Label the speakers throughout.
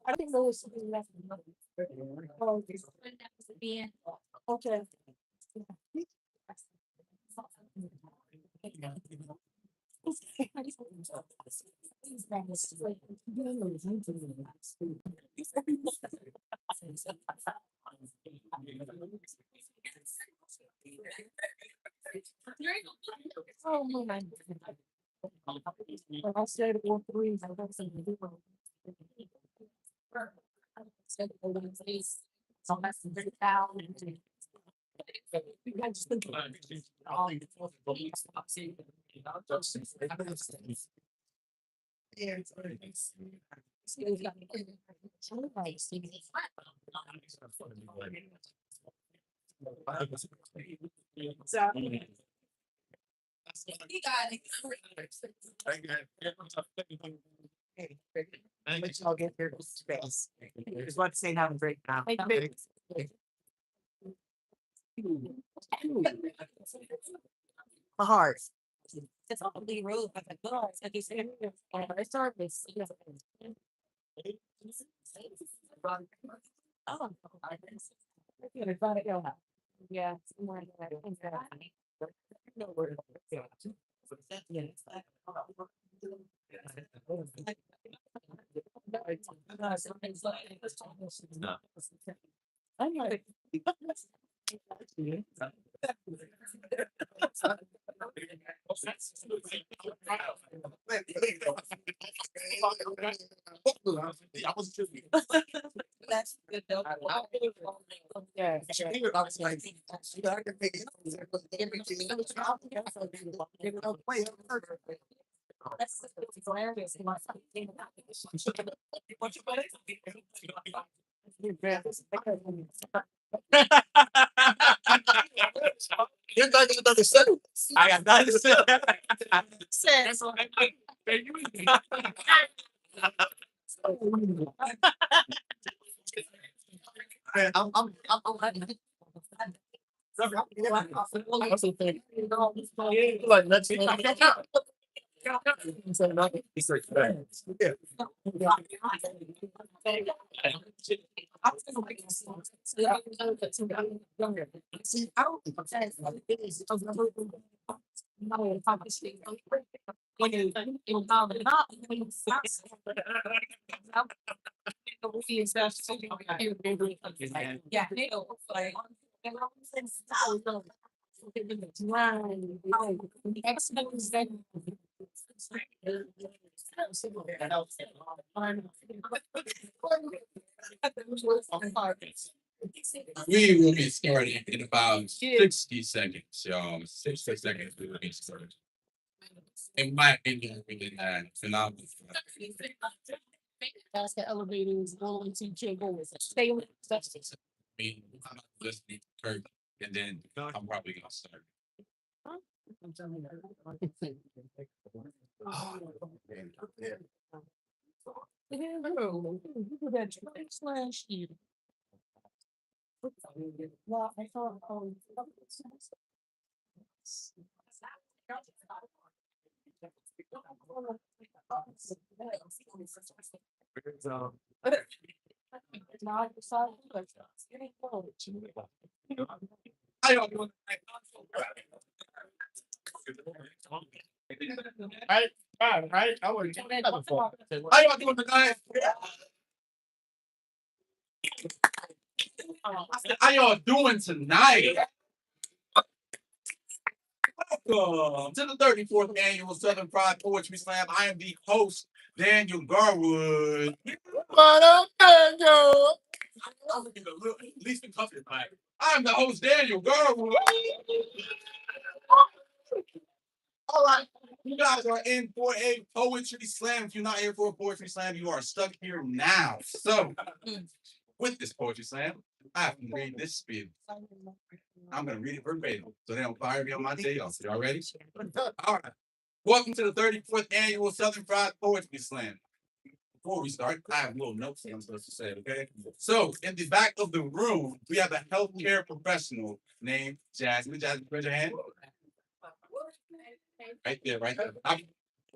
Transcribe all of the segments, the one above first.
Speaker 1: I think those should be left. Oh, okay. Oh my. I said all three. I don't think we do. Said all the things. So that's the big town. I just think all the so you got it. Let y'all get your space. Just want to say have a great time. My heart. It's all the road, but the girls, like you said, I started this. Oh, I thought it out. Yeah, somewhere in that. No word. Yeah. I'm like, that's good though. Yeah. I was like, I can make it. That's hilarious. You're not gonna understand. I got nothing to say. I also think like let's so nothing is like that. Yeah. See, I don't think when you involve it up, when you fast, yeah, they don't like
Speaker 2: We will be starting in about 60 seconds, y'all. 60 seconds we will be started. In my opinion, we did that phenomenal.
Speaker 1: that's the elevators going to Jago. Stay on
Speaker 2: I mean, I'm not listening to Kirk, and then I'm probably gonna start.
Speaker 1: Slash you. Well, I thought, now I decided to getting forward to
Speaker 2: I don't know.
Speaker 1: right. I would have that before.
Speaker 2: How y'all doing tonight? I said, how y'all doing tonight? Welcome to the 34th annual Southern Pride Poetry Slam. I am the host, Daniel Garwood.
Speaker 1: What up, Daniel?
Speaker 2: I'm looking at least be comfortable. I'm the host, Daniel Garwood. All right. You guys are in for a poetry slam. If you're not here for a poetry slam, you are stuck here now. So, with this poetry slam, I have to read this spiel. I'm going to read it verbatim so they don't fire me on my day off. Y'all ready? All right. Welcome to the 34th annual Southern Pride Poetry Slam. Before we start, I have little notes I'm supposed to say, okay? So, in the back of the room, we have a healthcare professional named Jasmine. Jasmine, raise your hand. Right there, right there.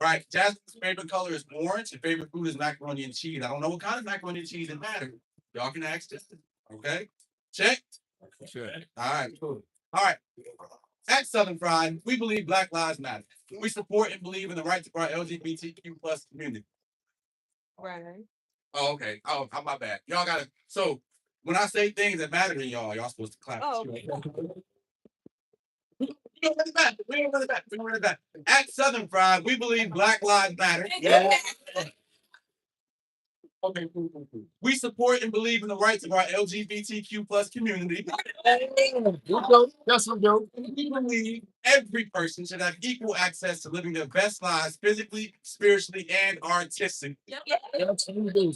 Speaker 2: Right. Jasmine's favorite color is orange. Her favorite food is macaroni and cheese. I don't know what kind of macaroni and cheese it matters. Y'all can ask this. Okay. Check.
Speaker 3: Sure.
Speaker 2: All right. Cool. All right. At Southern Fried, we believe Black Lives Matter. We support and believe in the rights of our LGBTQ plus community.
Speaker 1: Right.
Speaker 2: Oh, okay. Oh, my bad. Y'all gotta. So when I say things that matter to y'all supposed to clap.
Speaker 1: Oh.
Speaker 2: We don't run it back. We don't run it back. We don't run it back. At Southern Fried, we believe Black Lives Matter.
Speaker 1: Yeah.
Speaker 2: Okay, cool. We support and believe in the rights of our LGBTQ plus community.
Speaker 3: That's what yo.
Speaker 2: We believe every person should have equal access to living their best lives physically, spiritually, and artistically.
Speaker 3: That's what we do.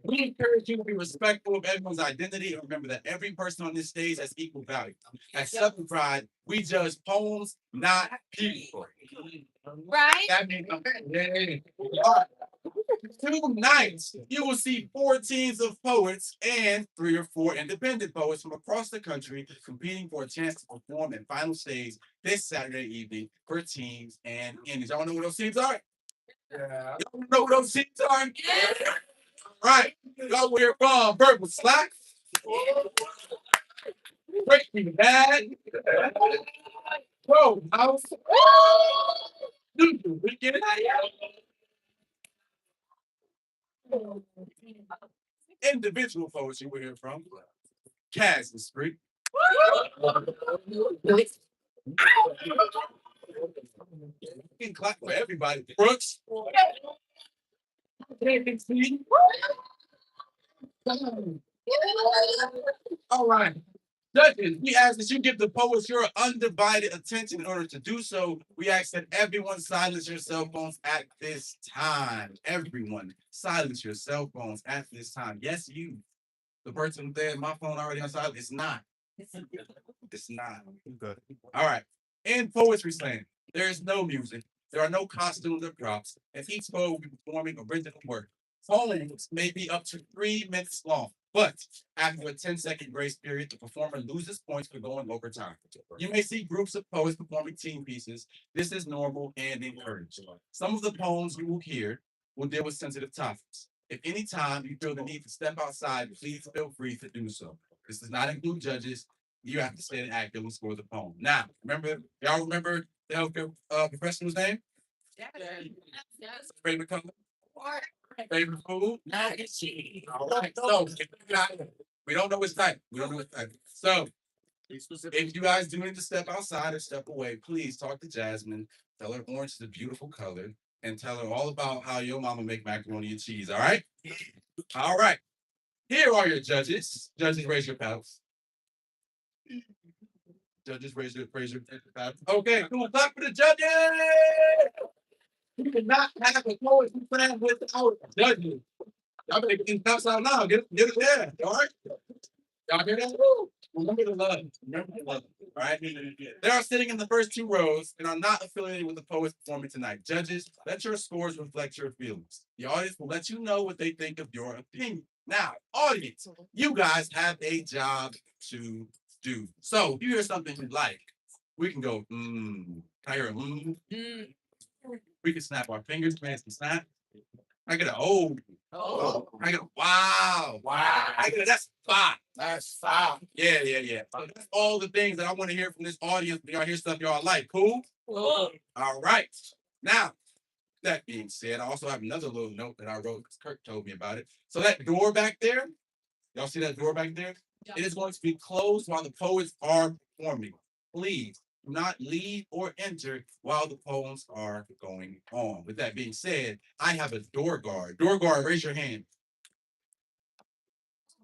Speaker 2: We encourage you to be respectful of everyone's identity and remember that every person on this stage has equal value. At Southern Pride, we judge poems, not people.
Speaker 1: Right.
Speaker 2: That means tonight you will see 4 teams of poets and 3 or 4 independent poets from across the country competing for a chance to perform in final stage this Saturday evening for teams and indies. Y'all know what those teams are?
Speaker 3: Yeah.
Speaker 2: Y'all know what those teams are? Yeah. Right. Y'all wear from Purple Slack. Breaking Bad. Whoa, house. Weekend. Individual poetry we hear from Kaz the Street. You can clap for everybody. Brooks. All right. Judges, we ask that you give the poets your undivided attention. In order to do so, we ask that everyone silence your cell phones at this time. Everyone, silence your cell phones at this time. Yes, you. The person there, my phone already on silent. It's not. It's not. Good. All right. In poetry slam, there is no music. There are no costumes or props, and each poet will be performing original work. Poems may be up to 3 minutes long, but after a 10-second grace period, the performer loses points for going over time. You may see groups of poets performing team pieces. This is normal and encouraged. Some of the poems you will hear will deal with sensitive topics. If any time you feel the need to step outside, please feel free to do so. This does not include judges. You have to stand and actively score the poem. Now, y'all remember the healthcare professional's name?
Speaker 1: Yes.
Speaker 2: Favorite color? Favorite food? All right. So we don't know his type. We don't know his type. So if you guys do need to step outside or step away, please talk to Jasmine. Tell her orange is a beautiful color, and tell her all about how your mama make macaroni and cheese. All right. All right. Here are your judges. Judges, raise your paddles. Judges, raise your paddles. Okay, cool. Clap for the judges. You cannot have a poetry slam without judges. Y'all better get in cups out now. Get it there. All right. Y'all hear that? Remember the love. Remember the love. All right. They are sitting in the first 2 rows and are not affiliated with the poets performing tonight. Judges, let your scores reflect your feelings. The audience will let you know what they think of your opinion. Now, audience, you guys have a job to do. So if you hear something you like, we can go, Can I hear a We can snap our fingers, man, some snap. I get a I get a wow. I get a that's fine.
Speaker 3: That's fine.
Speaker 2: Yeah. So that's all the things that I want to hear from this audience. Y'all hear stuff y'all like. Cool? All right. Now, that being said, I also have another little note that I wrote because Kirk told me about it. So that door back there, y'all see that door back there? Yeah. It is going to be closed while the poets are performing. Please do not leave or enter while the poems are going on. With that being said, I have a door guard. Door guard, raise your hand.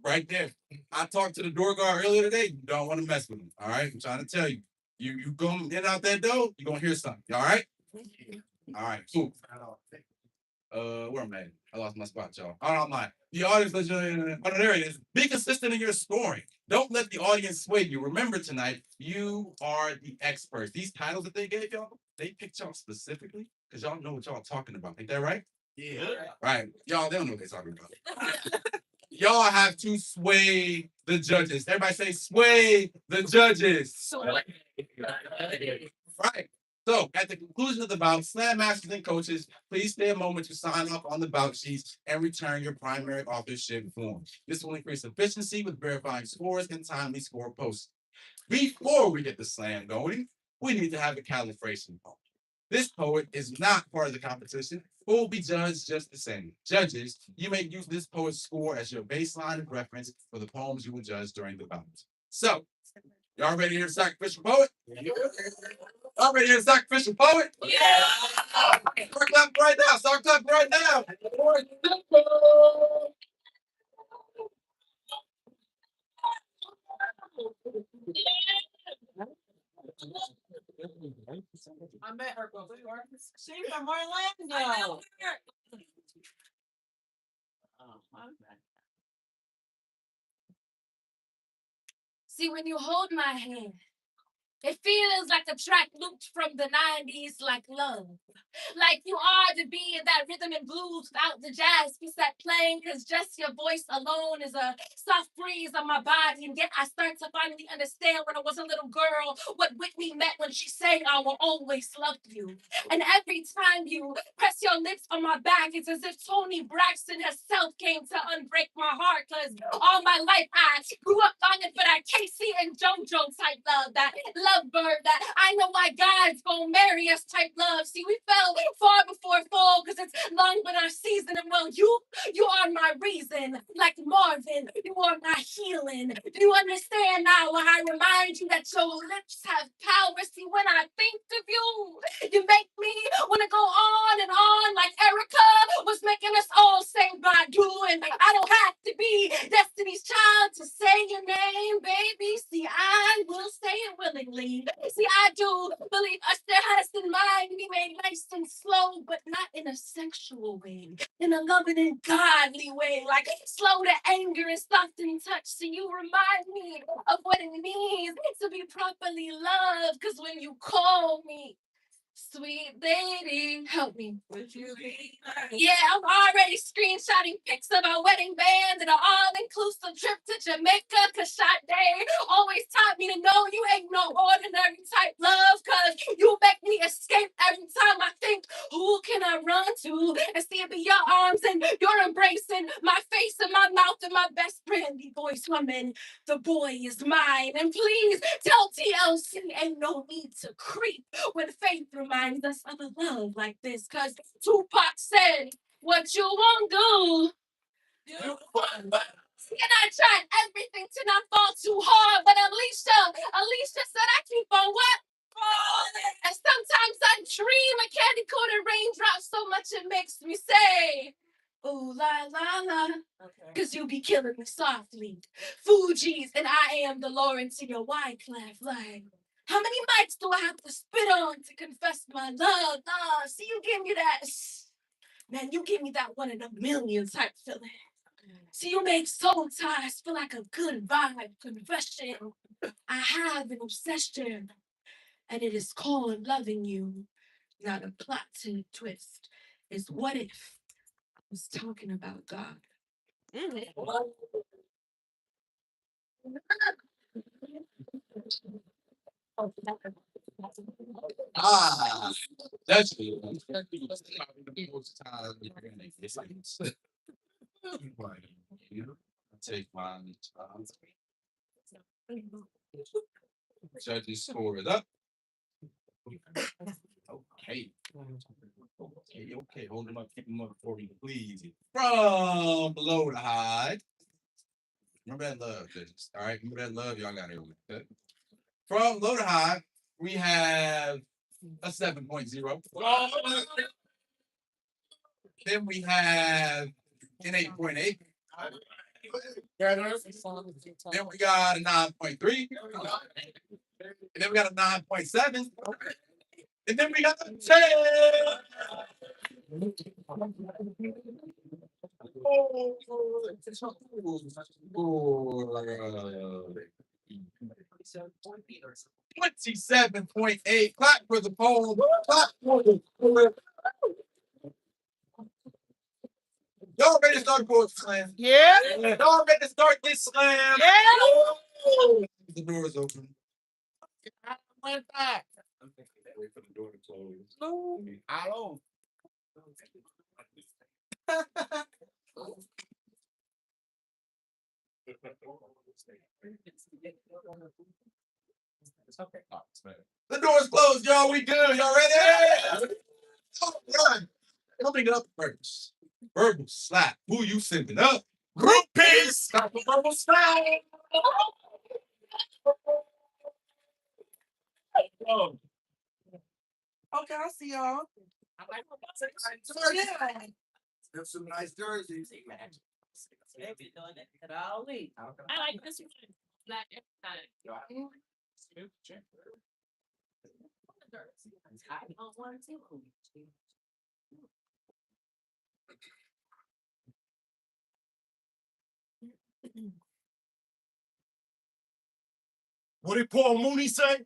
Speaker 2: Right there. I talked to the door guard earlier today. You don't want to mess with him. All right. I'm trying to tell you. You go in and out that door, you're gonna hear something. All right? All right, cool. Where am I? I lost my spot, y'all. I don't mind. The audience, there it is. Be consistent in your scoring. Don't let the audience sway you. Remember tonight, you are the experts. These titles that they gave y'all, they picked y'all specifically because y'all know what y'all talking about. Ain't that right? Yeah. Right. Y'all, they don't know what they're talking about. Y'all have to sway the judges. Everybody say sway the judges. Right. So, at the conclusion of the bout, slam masters and coaches, please stay a moment to sign off on the bout sheets and return your primary authorship form. This will increase efficiency with verifying scores and timely score posts. Before we get the slam going, we need to have a calibration poem. This poet is not part of the competition, but will be judged just the same. Judges, you may use this poet's score as your baseline of reference for the poems you will judge during the bout. So, y'all ready to hear the sacrificial poet? Y'all ready to hear the sacrificial poet?
Speaker 1: Yeah.
Speaker 2: Start clapping right now. Start clapping right now.
Speaker 1: I met her before. She's from Orlando.
Speaker 4: See, when you hold my hand, it feels like a track looped from the 90s, like love. Like you are to be in that rhythm and blues without the jazz piece that playing, because just your voice alone is a soft breeze on my body. And yet I start to finally understand when I was a little girl what Whitney meant when she sang, I will always love you. And every time you press your lips on my back, it's as if Toni Braxton herself came to unbreak my heart, because all my life I grew up longing for that Casey and JoJo type love, that lovebird, that I know why God's gonna marry us type love. See, we fell far before fall because it's long been our season. And well, you are my reason. Like Marvin, you are my healing. Do you understand now when I remind you that your lips have power? See, when I think of you, you make me want to go on and on like Erica was making us all say Badu. And I don't have to be Destiny's Child to say your name, baby. See, I will say it willingly. See, I do believe us there has in mind be made nice and slow, but not in a sexual way, in a loving and godly way, like slow to anger and soft in touch. So you remind me of what it means to be properly loved, because when you call me sweet lady, help me.
Speaker 1: Would you be?
Speaker 4: Yeah, I'm already screenshotting pics of our wedding band and an all-inclusive trip to Jamaica, cause Sade always taught me to know you ain't no ordinary type love, cause you make me escape every time I think, who can I run to? And see it be your arms and your embracing, my face and my mouth and my best friendly voice humming, the boy is mine. And please tell TLC ain't no need to creep when faith reminds us of a love like this, cause Tupac said, what you won't do. And I tried everything to not fall too hard, but Alicia said I keep on what? Falling. And sometimes I dream a candy coated raindrop so much it makes me say, ooh la la la.
Speaker 1: Okay.
Speaker 4: Cause you be killing me softly. Fuji's and I am the Lawrence in your Wyclef. Like, how many mics do I have to spit on to confess my love? See, you give me that. Man, you give me that one in a million type feeling. See, you make soul ties feel like a good vibe confession. I have an obsession, and it is called loving you, not a plot to twist. It's what if I was talking about God?
Speaker 2: Ah, that's good. Take mine. Judges score it up. Okay. Okay. Hold them up. Keep them up for me, please. From low to high. Remember that love, judges. All right. Remember that love y'all got here with. Okay? From low to high, we have a 7.0. Then we have an 8.8. Then we got a 9.3. And then we got a 9.7. And then we got a 10. Oh, 27.8. Clap for the poll. Clap for the poll. Y'all ready to start poetry slam?
Speaker 1: Yeah.
Speaker 2: Y'all ready to start this slam?
Speaker 1: Yeah.
Speaker 2: The door is open.
Speaker 1: Went back.
Speaker 2: Wait for the door to
Speaker 3: Hello.
Speaker 2: The door's closed, y'all. We good. Y'all ready? All right. Coming up first. Verbal slap. Who you sending up?
Speaker 3: Groupies. Stop the verbal style.
Speaker 1: Okay, I see y'all.
Speaker 3: That's some nice jerseys.
Speaker 1: They be doing it all week.
Speaker 4: I like this one. Black every time.
Speaker 1: I don't want to.
Speaker 3: What did Paul Mooney say?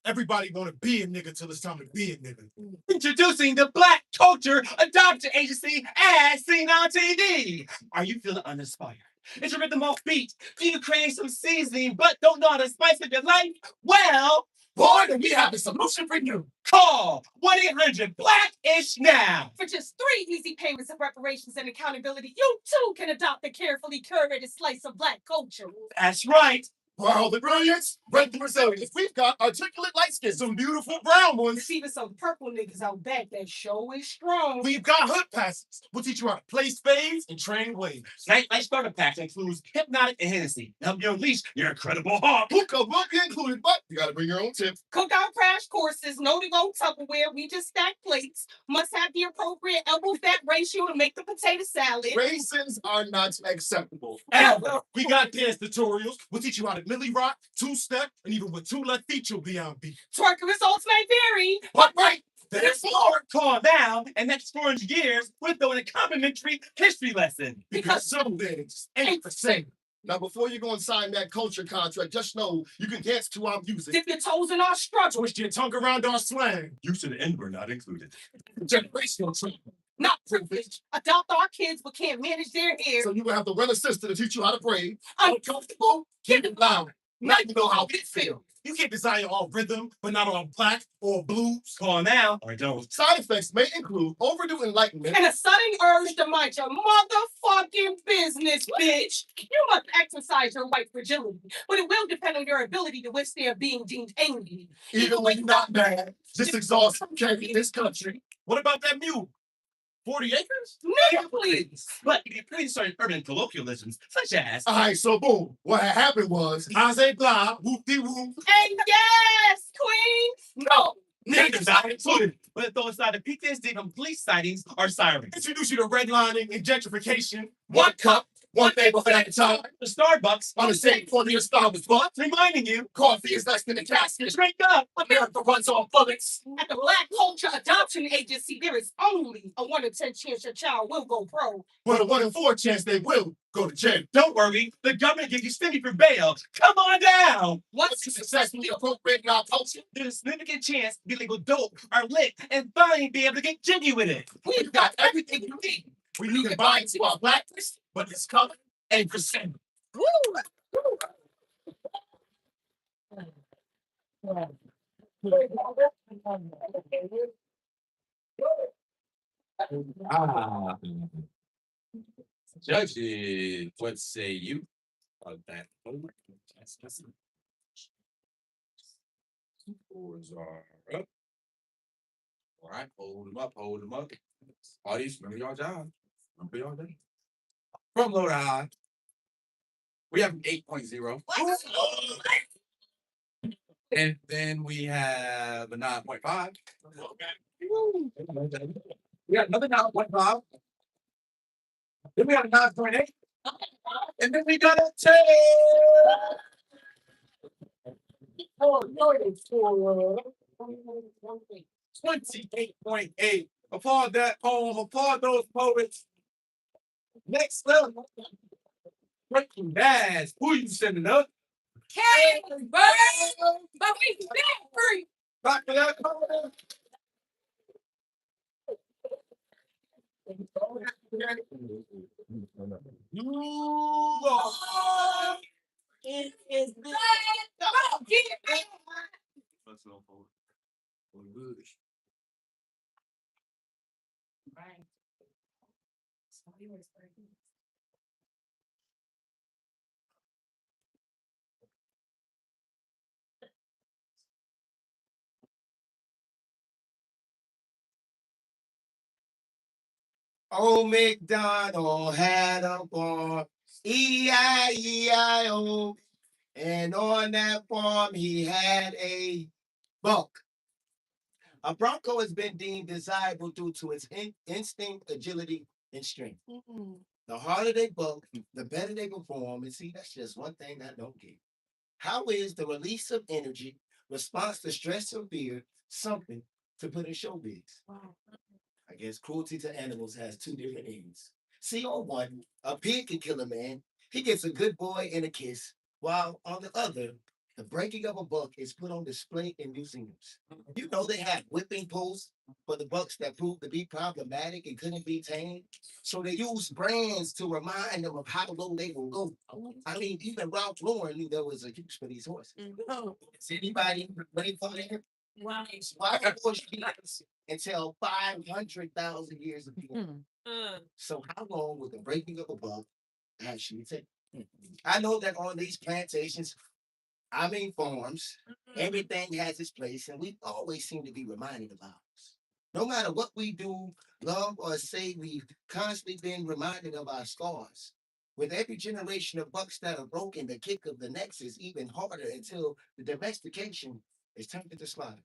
Speaker 3: Everybody want to be a nigga till it's time to be a nigga.
Speaker 2: Introducing the Black Culture Adoption Agency as seen on TV. Are you feeling uninspired? Is your rhythm off beat? Do you crave some seasoning but don't know how to spice up your life? Well,
Speaker 3: Boy, then we have a solution for you.
Speaker 2: call 1-800-BLACK-ISH now.
Speaker 4: For just 3 easy payments of reparations and accountability, you too can adopt a carefully curated slice of Black culture.
Speaker 2: That's right.
Speaker 3: For all the brilliance, break the resilience. We've got articulate light skin, some beautiful brown ones.
Speaker 1: There's even some purple niggas out back that show is strong.
Speaker 3: We've got hood passes. We'll teach you how to play spades and train waves.
Speaker 2: Nightlight starter packs includes Hypnotic and Hennessy. Help you unleash your incredible heart.
Speaker 3: Hookah will be included, but you gotta bring your own tip.
Speaker 1: Cookout crash courses, no to go Tupperware. We just stack plates. Must have the appropriate elbow fat ratio to make the potato salad.
Speaker 3: Raisins are not acceptable.
Speaker 2: Ever.
Speaker 3: We got dance tutorials. We'll teach you how to milli rock, two-step, and even with 2 left feet, you'll be on beat.
Speaker 1: Twerking results may vary.
Speaker 3: But right, there's more.
Speaker 2: Call now, and next 400 years, we're throwing a complimentary history lesson.
Speaker 3: Because some things ain't the same. Now, before you go and sign that culture contract, just know you can dance to our music.
Speaker 1: Dip your toes in our struggle.
Speaker 3: Twist your tongue around our slang.
Speaker 2: Use of the N-word not included.
Speaker 3: Generational trauma.
Speaker 1: Not privileged. Adopt our kids but can't manage their hair.
Speaker 3: So you will have to run a sister to teach you how to braid. Uncomfortable, keep it loud. Now you know how it feels. You can't desire all rhythm, but not all black or blues.
Speaker 2: Call now or don't.
Speaker 3: Side effects may include overdue enlightenment.
Speaker 1: And a sudden urge to mind your motherfucking business, bitch. You must exercise your white fragility, but it will depend on your ability to withstand being deemed angry.
Speaker 3: Even when you're not mad, just exhausted from carrying this country.
Speaker 2: What about that mule? 40 acres?
Speaker 1: Nigga, please.
Speaker 2: But you can pretty certain urban colloquialisms, such as,
Speaker 3: All right, so boom. What had happened was, I say blah, whoop-de-whoop.
Speaker 1: And yes, queen.
Speaker 3: No, niggas not included.
Speaker 2: but those side of PTSD from police sightings are sirens.
Speaker 3: Introduce you to redlining and gentrification. 1 cup, 1 neighborhood at a time.
Speaker 2: The Starbucks
Speaker 3: On the same corner your star was bought.
Speaker 2: reminding you,
Speaker 3: Coffee is less than a casket.
Speaker 2: drink up.
Speaker 3: America runs on bullets.
Speaker 1: At the Black Culture Adoption Agency, there is only a 1 in 10 chance your child will go pro.
Speaker 3: But a 1 in 4 chance they will go to jail.
Speaker 2: Don't worry, the government gives you stimmy for bail. Come on down.
Speaker 3: Once you successfully appropriate our culture,
Speaker 2: There's a significant chance to get legal dope or lick and finally be able to get jiggy with it.
Speaker 3: we've got everything you need. We can buy into our blackness, but it's color and percent.
Speaker 2: Ah. Judges, what say you about that? Scores are up. All right, hold them up, hold them up. Audience, remember y'all job. Remember y'all day. From low to high, we have 8.0. And then we have a 9.5. We got another 9.5. Then we got a 9.8. And then we got a 10. Oh, no, it's 28.8. Applaud that poem. Applaud those poets. Next up, Breaking Bad. Who you sending up?
Speaker 4: Hey, bird, but we free.
Speaker 2: Back to that poem. You are.
Speaker 1: It is the
Speaker 4: Get it.
Speaker 3: Old MacDonald had a farm, E-I-E-I-O. And on that farm, he had a buck. A bronco has been deemed desirable due to its instinct, agility, and strength. The harder they buck, the better they perform. And see, that's just one thing I don't get. How is the release of energy, response to stress or fear, something to put in showbiz? I guess cruelty to animals has two different ends. See, on one, a pig can kill a man. He gets a good boy and a kiss, while on the other, the breaking of a buck is put on display in museums. You know they have whipping posts for the bucks that proved to be problematic and couldn't be tamed. So they use brands to remind them of how low they will go. I mean, even Ralph Lauren knew there was a use for these horses. Is anybody ready for that?
Speaker 4: Wow.
Speaker 3: Why horse until 500,000 years of being? So how long would the breaking of a buck actually take? I know that on these plantations, I mean farms, everything has its place, and we always seem to be reminded about us. No matter what we do, love or say, we've constantly been reminded of our scars. With every generation of bucks that are broken, the kick of the next is even harder until the domestication is turned into slaughter.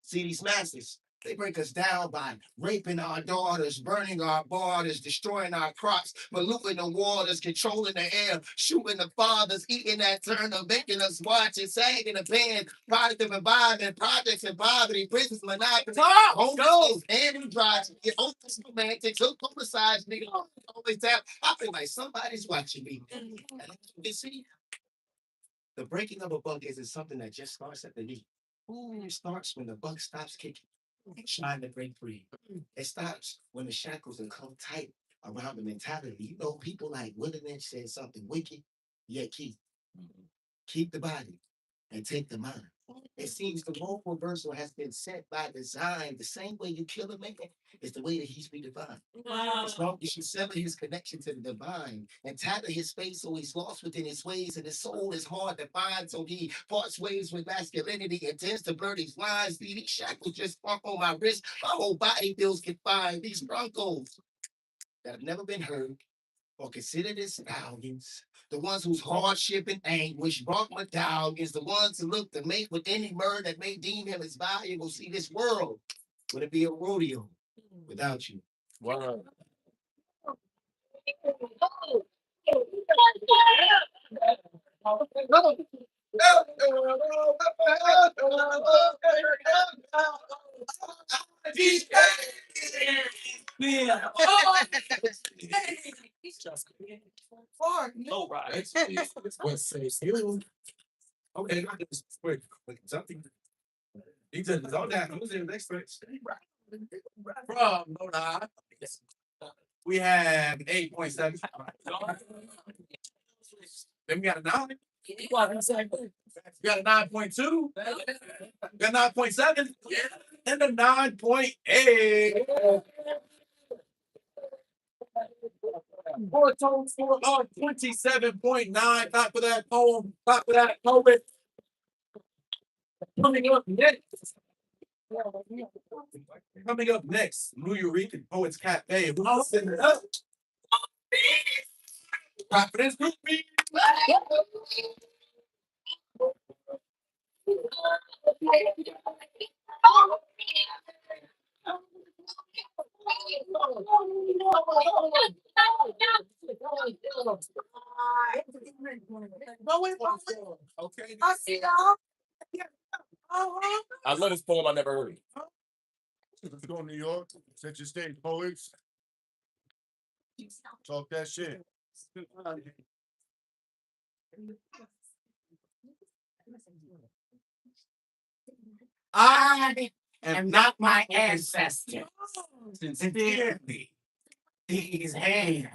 Speaker 3: See, these masters, they break us down by raping our daughters, burning our borders, destroying our crops, polluting the waters, controlling the air, shooting the fathers, eating that turner, making us watch and sagging the band, product of environment, projects and poverty, prisons, monopoly, homelessness, and drugs, hopeless romantics, hooked homicides, nigga, always tap. I feel like somebody's watching me. And you see, the breaking of a buck isn't something that just starts at the knee. It starts when the buck stops kicking, trying to break free. It stops when the shackles are come tight around the mentality. You know, people like Willie Lynch said something wicked, yet keep the body and take the mind. It seems the role reversal has been set by design. The same way you kill a man is the way that he's redefined. As long as you sever his connection to the divine and tather his face so he's lost within his ways and his soul is hard to find, so he parts ways with masculinity and tends to blur these lines. These shackles just funk on my wrist. My whole body feels confined. These broncos that have never been heard or considered as stallions, the ones whose hardship and anguish brought medallions, the ones who look to mate with any bird that may deem him as valuable. See, this world would be a rodeo without you. Wow. Yeah. No, right. What says you? Okay, I just quick something. He said, "Go down. Who's in the next place?" From Rhode Island, we have 8.7. Then we got a 9. We got a 9.2. We got 9.7. And a 9.8. For a total score of 27.9. Not for that poem, not for that poet. Coming up next. Coming up next, Nuyorican Poets Cafe. I'll send it up. Confidence group me. Okay. I see y'all. I love this poem I never heard. Let's go to New York. Set your stage, poets. Talk that shit. I am not my ancestors. Sincerely, these hands.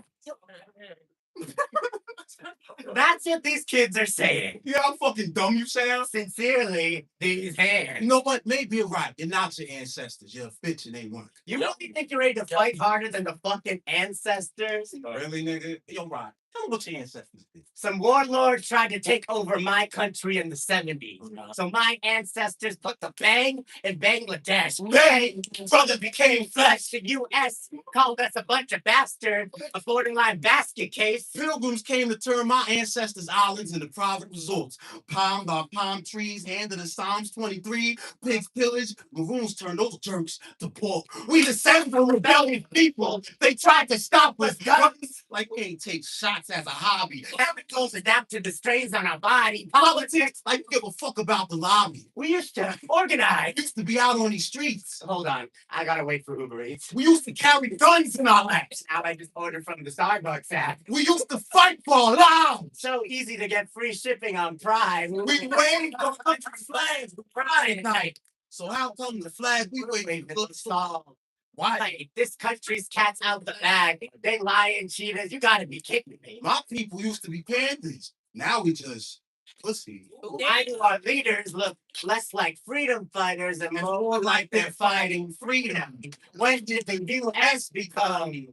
Speaker 3: That's what these kids are saying.
Speaker 2: Yeah, I'm fucking dumb, you sound.
Speaker 3: Sincerely, these hands.
Speaker 2: You know what? Maybe you're right. You're not your ancestors. You're a bitch and they weren't.
Speaker 3: You really think you're ready to fight harder than the fucking ancestors?
Speaker 2: Really, nigga? You're right. Tell them what your ancestors did.
Speaker 3: Some warlords tried to take over my country in the 70s. So my ancestors put the bang in Bangladesh. Bang! Brother became flesh. The U.S. called us a bunch of bastards. A borderline basket case.
Speaker 2: Pilgrims came to turn my ancestors' islands into private resorts. Palmed our palm trees, handed us Psalms 23, pigs pillaged, maroons turned those jerks to pork.
Speaker 3: We descend from rebellious people. They tried to stop us, guns.
Speaker 2: Like we ain't take shots as a hobby.
Speaker 3: Chemicals adapt to the strains on our body. Politics.
Speaker 2: Like we give a fuck about the lobby.
Speaker 3: We used to organize.
Speaker 2: We used to be out on these streets.
Speaker 3: Hold on. I gotta wait for Uber Eats.
Speaker 2: We used to carry guns in our laps.
Speaker 3: Now I just ordered from the Starbucks app.
Speaker 2: We used to fight for our lives.
Speaker 3: So easy to get free shipping on Prime.
Speaker 2: We waved the country flags for Pride Night. So how come the flag we waved
Speaker 3: Wait,
Speaker 2: looks
Speaker 3: stall.
Speaker 2: Why?
Speaker 3: Like, this country's cat's out the bag. They lying cheaters. You gotta be kidding me.
Speaker 2: My people used to be panthers. Now we just pussy.
Speaker 3: Why do our leaders look less like freedom fighters and more like they're fighting freedom? When did the U.S. become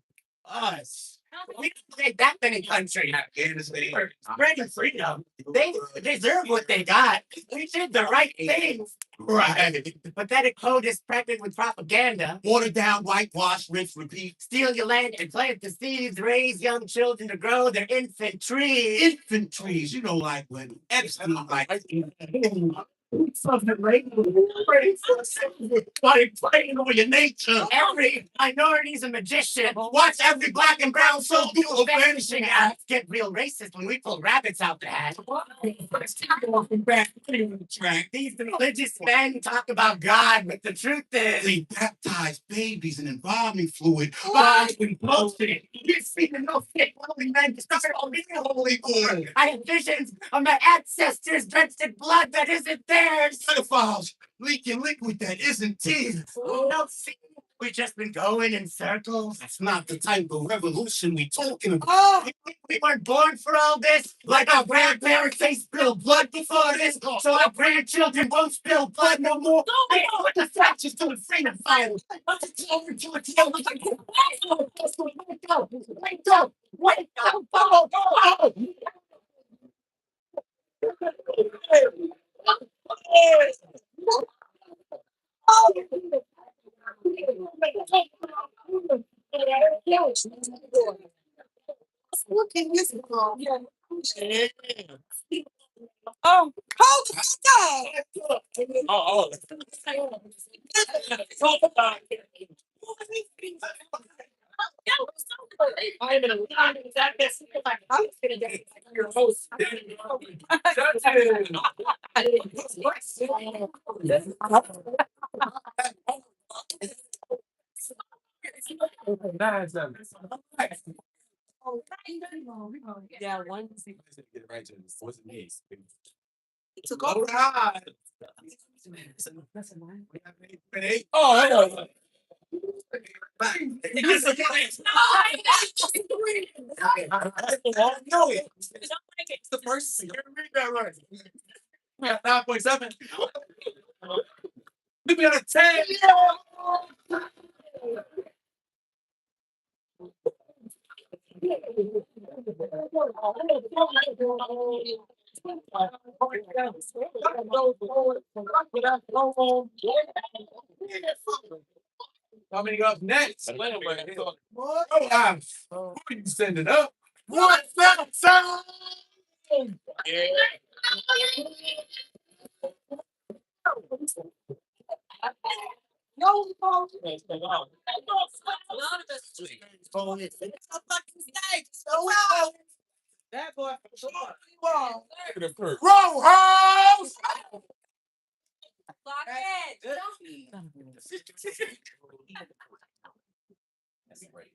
Speaker 3: us? We don't take that many countries.
Speaker 2: Afghanistan.
Speaker 3: Spreading freedom. They deserve what they got. We did the right things.
Speaker 2: Right.
Speaker 3: Pathetic code is pregnant with propaganda.
Speaker 2: Watered down, whitewash, rinse, repeat.
Speaker 3: Steal your land and plant the seeds. Raise young children to grow their infant trees.
Speaker 2: Infant trees, you know, like when Epstein, like
Speaker 3: Something like playing over your nature. Every minority's a magician. Watch every black and brown soul do a vanishing act. Get real racist when we pull rabbits out the hat. These religious men talk about God, but the truth is
Speaker 2: they baptize babies in embalming fluid.
Speaker 3: God we bullshit. You've seen enough fake holy men to start all being holy war. I have visions of my ancestors drenched in blood that isn't theirs.
Speaker 2: Pedophiles leaking liquid that isn't tears.
Speaker 3: No, see, we've just been going in circles.
Speaker 2: That's not the type of revolution we talking about.
Speaker 3: Oh, we weren't born for all this. Like our grandparents, they spilled blood before this, so our grandchildren won't spill blood no more. I know what the fractures to the freedom fighters. Wake up!
Speaker 1: Oh, hold the
Speaker 3: I'm in a lot of that. I'm gonna get your host.
Speaker 1: Yeah, one.
Speaker 2: Get right to this. What's the name?
Speaker 1: Took
Speaker 2: All
Speaker 1: over.
Speaker 2: right.
Speaker 3: Oh, hello.
Speaker 2: It's the first. You read that right. We got 9.7. We got a 10. Coming up next. Who are you sending up? What's that sound?
Speaker 1: No,
Speaker 2: It's a fucking stage. So well.
Speaker 1: that boy.
Speaker 2: Row house. That's great.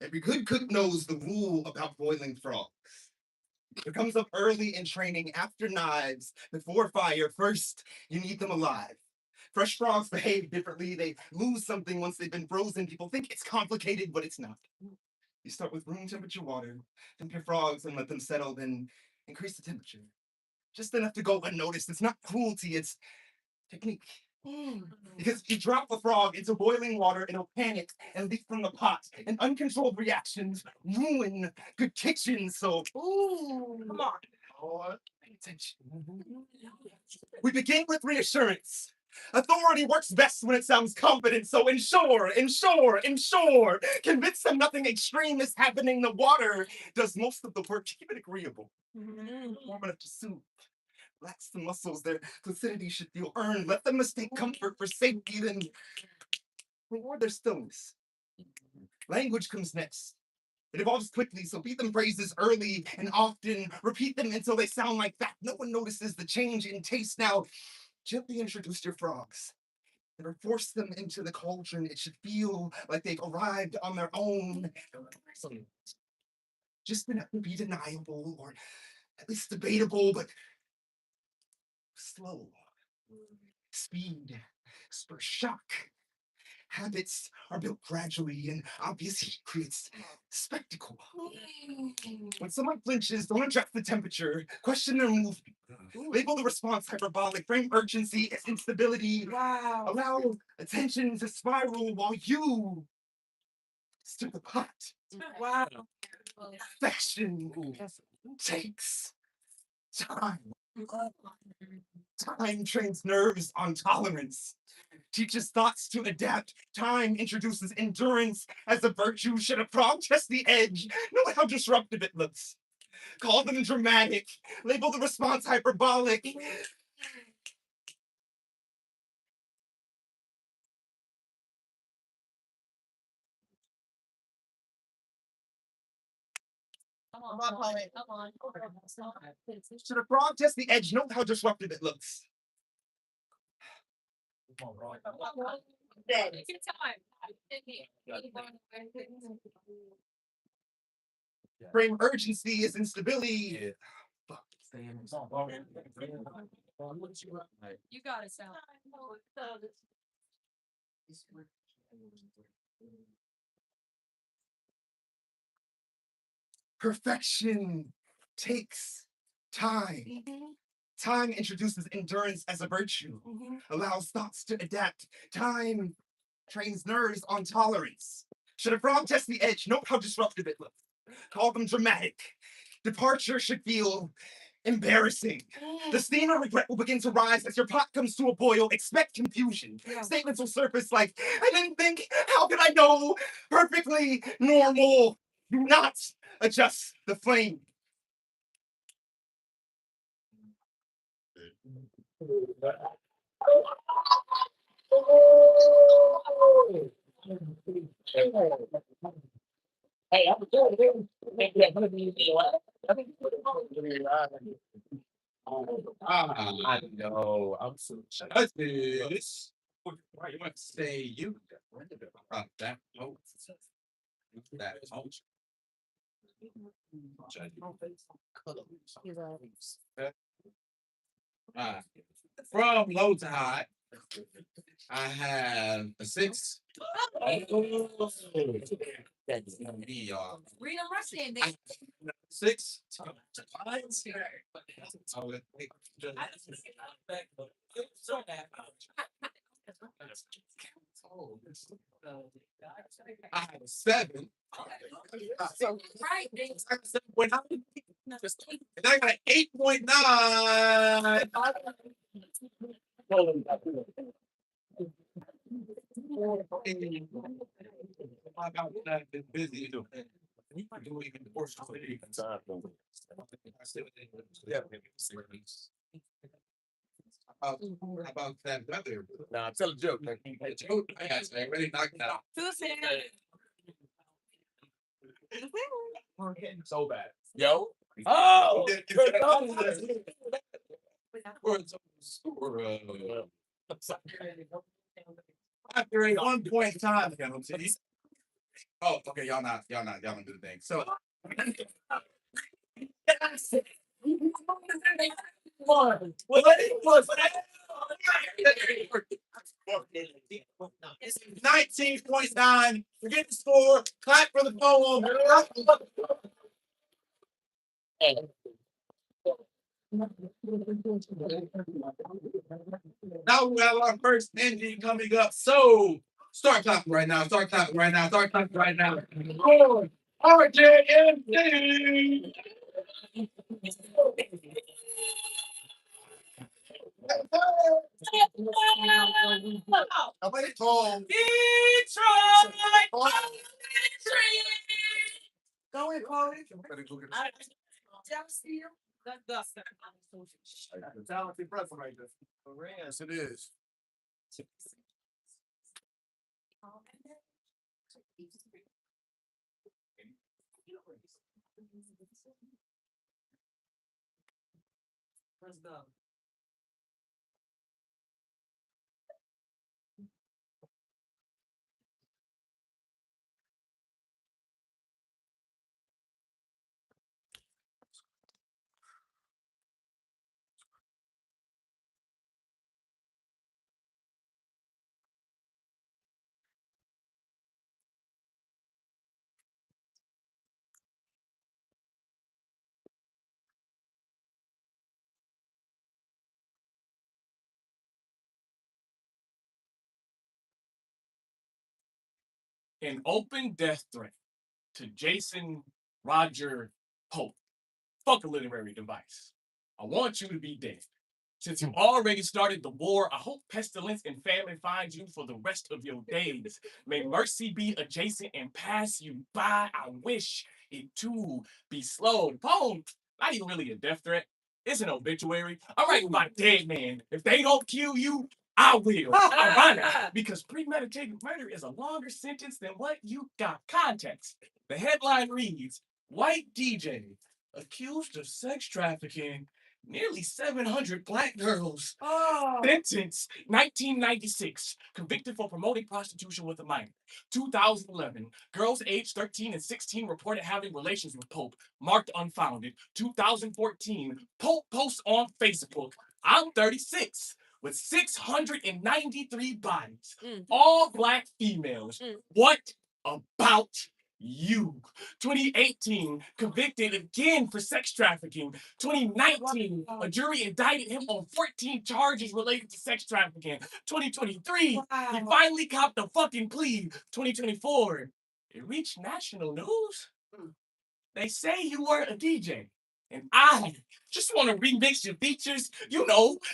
Speaker 3: Every good cook knows the rule about boiling frogs. It comes up early in training, after knives, before fire. First, you need them alive. Fresh frogs behave differently. They lose something once they've been frozen. People think it's complicated, but it's not. You start with room temperature water, dump your frogs and let them settle, then increase the temperature. Just enough to go unnoticed. It's not cruelty, it's technique. Because if you drop a frog into boiling water, it'll panic and leak from the pot. And uncontrolled reactions ruin good kitchens. So,
Speaker 1: Come on.
Speaker 3: Lord, pay attention. We begin with reassurance. Authority works best when it sounds confident, so ensure. Convince them nothing extreme is happening. The water does most of the work. Keep it agreeable. Warm enough to soothe. Relax the muscles. Their placidity should feel earned. Let them mistake comfort for safety, then reward their stillness. Language comes next. It evolves quickly, so feed them phrases early and often. Repeat them until they sound like that. No one notices the change in taste. Now, gently introduce your frogs. Never force them into the cauldron. It should feel like they've arrived on their own. Just enough to be deniable, or at least debatable, but slow. Speed spurs shock. Habits are built gradually, and obvious heat creates spectacle. When someone flinches, don't adjust the temperature. Question their movement. Label the response hyperbolic. Frame urgency as instability.
Speaker 1: Wow.
Speaker 3: Allow attention to spiral while you stir the pot.
Speaker 1: Wow.
Speaker 3: Affection takes time. Time trains nerves on tolerance. Teaches thoughts to adapt. Time introduces endurance as a virtue. Should a frog test the edge? Know how disruptive it looks. Call them dramatic. Label the response hyperbolic.
Speaker 1: Come on, poet.
Speaker 4: Come on.
Speaker 3: Should a frog test the edge? Know how disruptive it looks.
Speaker 4: Take your time.
Speaker 3: Frame urgency is instability.
Speaker 4: You got it, Sal.
Speaker 3: Perfection takes time. Time introduces endurance as a virtue, allows thoughts to adapt. Time trains nerves on tolerance. Should a frog test the edge? Note how disruptive it looks. Call them dramatic. Departure should feel embarrassing. The steam of regret will begin to rise as your pot comes to a boil. Expect confusion. Statements will surface like, I didn't think, how could I know? Perfectly normal. Do not adjust the flame.
Speaker 2: I know. I'm so this. Why you want to say you? That oh, that is all. From low to high, I have a 6. That's gonna be
Speaker 4: Read them Russian.
Speaker 2: 6. I have a 7.
Speaker 4: Right.
Speaker 2: And I got an 8.9. I've been busy doing about that weather.
Speaker 5: Nah, tell a joke. Man.
Speaker 2: The joke, I already knocked it out.
Speaker 5: We're getting so bad. Yo. Oh.
Speaker 2: After a 1 point time penalty, Oh, okay, y'all not do the thing. So 19.9. Forget the score. Clap for the poem. Now we have our first ending coming up. So start clapping right now. Start clapping right now. Start clapping right now. RJMD. Nobody told. Detroit. Go in, Chloe. Talented present right there. Yes, it is. Let's go. An open death threat to Jason Roger Pope. Fuck a literary device. I want you to be dead. Since you already started the war, I hope pestilence and famine find you for the rest of your days. May mercy be adjacent and pass you by. I wish it too be slow. The poem, not even really a death threat. It's an obituary. I'm writing about a dead man. If they don't kill you, I will. Ironic, because premeditated murder is a longer sentence than what you got. Context. The headline reads, White DJ accused of sex trafficking nearly 700 black girls. Sentence 1996. Convicted for promoting prostitution with a minor. 2011. Girls aged 13 and 16 reported having relations with Pope. Marked unfounded. 2014. Pope posts on Facebook. I'm 36 with 693 bodies. All black females. What about you? 2018, convicted again for sex trafficking. 2019, a jury indicted him on 14 charges related to sex trafficking. 2023, he finally copped a fucking plea. 2024, it reached national news. They say you were a DJ. And I just want to remix your features,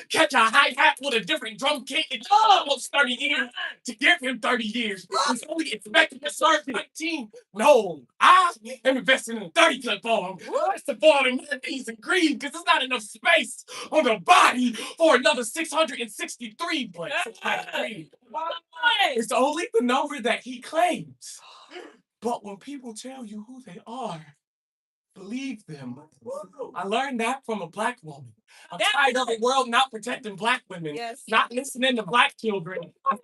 Speaker 2: catch a hi-hat with a different drum kit. It's almost 30 years to give him 30 years. He's only expected to serve 19. No, I am investing in a 30 clip bomb. That's the ball in knees and green because there's not enough space on the body for another 663. But it's only the number that he claims. But when people tell you who they are, believe them. I learned that from a black woman. I'm tired of the world not protecting black women, not listening to black children. I'm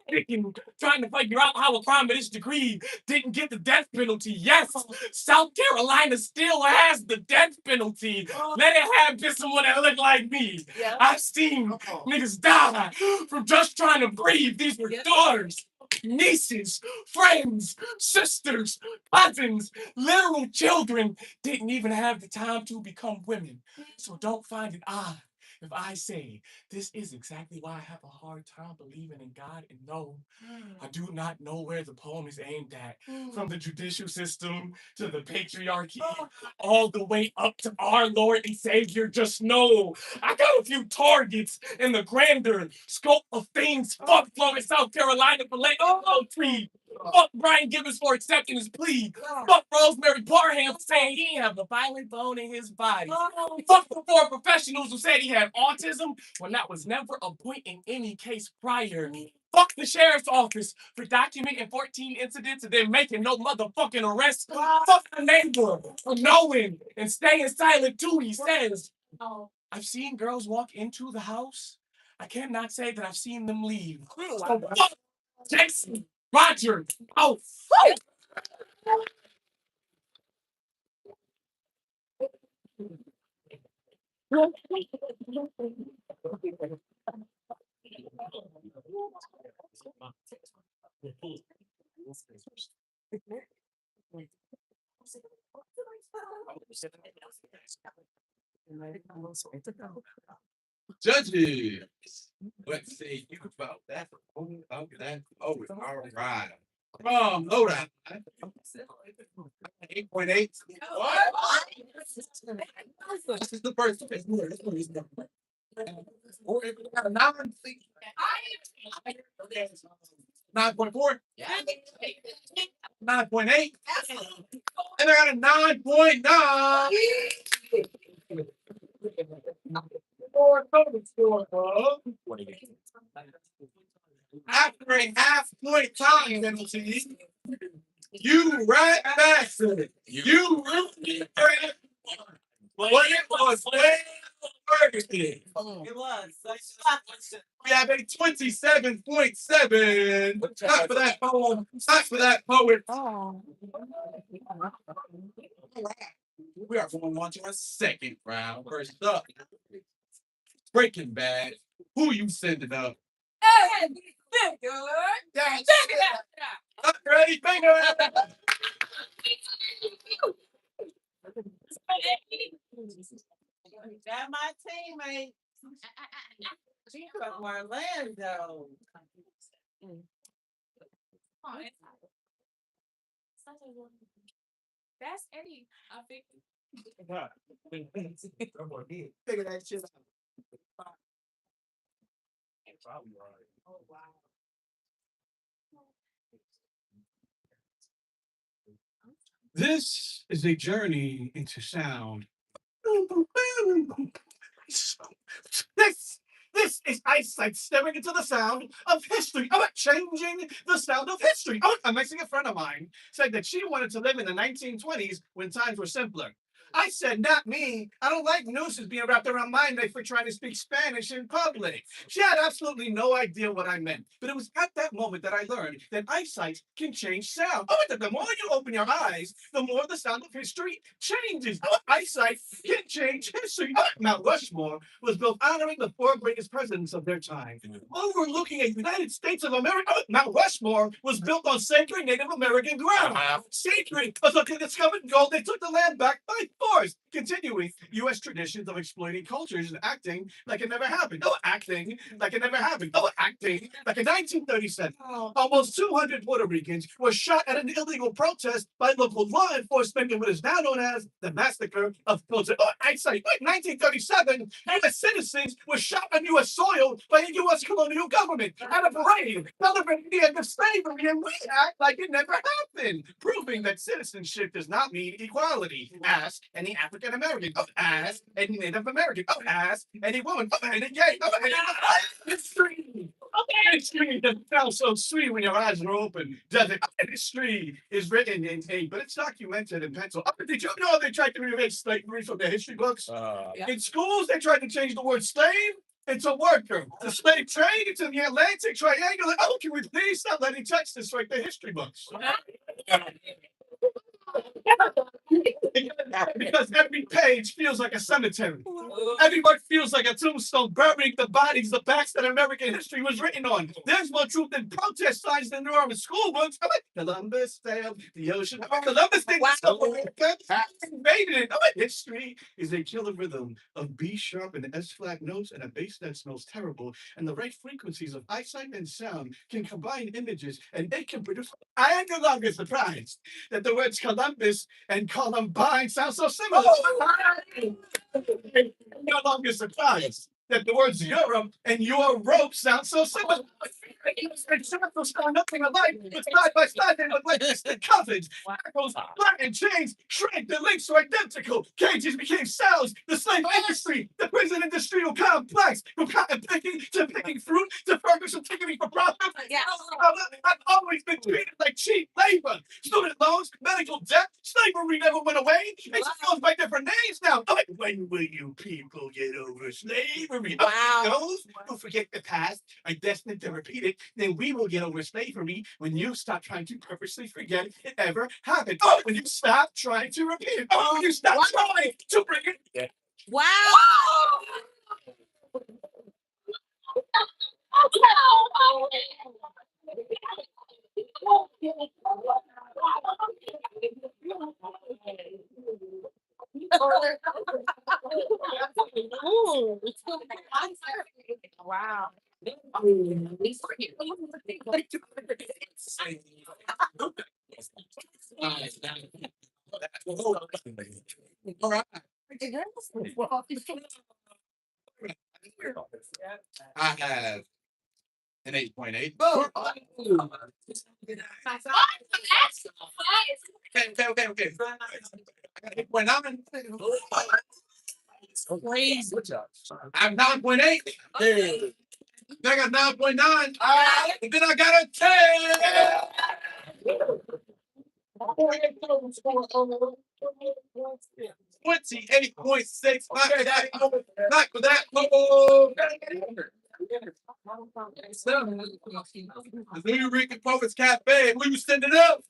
Speaker 2: trying to figure out how a crime of this degree didn't get the death penalty. Yes, South Carolina still has the death penalty. Let it happen someone that look like me. I've seen niggas die from just trying to breathe. These were daughters, nieces, friends, sisters, cousins, literal children. Didn't even have the time to become women. So don't find it odd if I say this is exactly why I have a hard time believing in God. And no, I do not know where the poem is aimed at. From the judicial system to the patriarchy, all the way up to our Lord and Savior. Just know I got a few targets in the grander scope of things. Fuck Florida, South Carolina for letting tree. Fuck Brian Gibbons for accepting his plea. Fuck Rosemary Parham for saying he didn't have a violent bone in his body. Fuck the 4 professionals who said he had autism when that was never a point in any case prior. Fuck the sheriff's office for documenting 14 incidents and then making no motherfucking arrests. Fuck the neighbor for knowing and staying silent too, he says. I've seen girls walk into the house. I cannot say that I've seen them leave. So fuck Jason Roger. Oh, Judges, let's see. You about that. Oh, that. Oh, all right. From Lowdown. 8.8. What? This is the first. Or if we got a 9.4. 9.8. And I got a 9.9. After a half-point time penalty, you right back to it. You really what it was way worse. It was. We have a 27.7. Not for that poem. Not for that poet. We are going on to our second round. First up, Breaking Bad. Who you sending up? Ready, finger.
Speaker 1: That my teammate. She from Orlando.
Speaker 4: That's Eddie. I think.
Speaker 3: Figure that shit out.
Speaker 1: Oh wow.
Speaker 2: This is a journey into sound. This is eyesight staring into the sound of history. I'm changing the sound of history. A Mexican friend of mine said that she wanted to live in the 1920s when times were simpler. I said, not me. I don't like nooses being wrapped around my neck for trying to speak Spanish in public. She had absolutely no idea what I meant. But it was at that moment that I learned that eyesight can change sound. The more you open your eyes, the more the sound of history changes. Eyesight can change history. Mount Rushmore was built honoring the four greatest presidents of their time. Overlooking a United States of America, Mount Rushmore was built on sacred Native American ground. Sacred, because they discovered gold, they took the land back by force. Continuing U.S. traditions of exploiting cultures and acting like it never happened. Acting like it never happened. Acting like in 1937, almost 200 Puerto Ricans were shot at an illegal protest by local law enforcement in what is now known as the Massacre of Puerto. I say, 1937, U.S. citizens were shot on U.S. soil by a U.S. colonial government at a parade celebrating the end of slavery, and we act like it never happened, proving that citizenship does not mean equality. Ask any African American. Ask any Native American. Ask any woman. Any gay. History. History doesn't sound so sweet when your eyes are open, does it? History is written in ink, but it's documented in pencil. Did you know they tried to remove slavery from their history books? In schools, they tried to change the word slave into worker. The slave trade into the Atlantic Triangle. Can we please stop letting Texas write their history books? Because every page feels like a cemetery. Every word feels like a tombstone burying the bodies, the backs that American history was written on. There's more truth in protest signs than there are in school books. Columbus sailed the ocean. Columbus didn't stop America. Invaded it. History is a killer rhythm of B sharp and S flat notes and a bass that smells terrible. And the right frequencies of eyesight and sound can combine images and it can produce. I am no longer surprised that the words Columbus and Columbine sound so similar. I'm no longer surprised that the words Europe and Europe sound so similar. And circles are nothing alike, but side by side they look like distant cousins. Apples, Latin chains, shrank, the links were identical. Cages became cells. The slave industry, the prison industrial complex, from cotton picking to picking fruit to Ferguson ticketing for profit. I've always been treated like cheap labor. Student loans, medical debt, slavery never went away. It's just goes by different names now. When will you people get over slavery?
Speaker 3: slavery.
Speaker 4: Wow.
Speaker 3: Those who forget the past are destined to repeat it. Then we will get over slavery when you stop trying to purposely forget it ever happened. When you stop trying to repeat it. When you stop trying to bring it. Yeah.
Speaker 4: Wow. Wow.
Speaker 2: All right. I have an 8.8. Okay. I got 8.9.
Speaker 5: Crazy. Good job.
Speaker 2: I have 9.8.
Speaker 5: Hey.
Speaker 2: Then I got 9.9. And then I got a 10. 28.6. Not for that. The Nuyorican Poets Cafe. Who you sending up?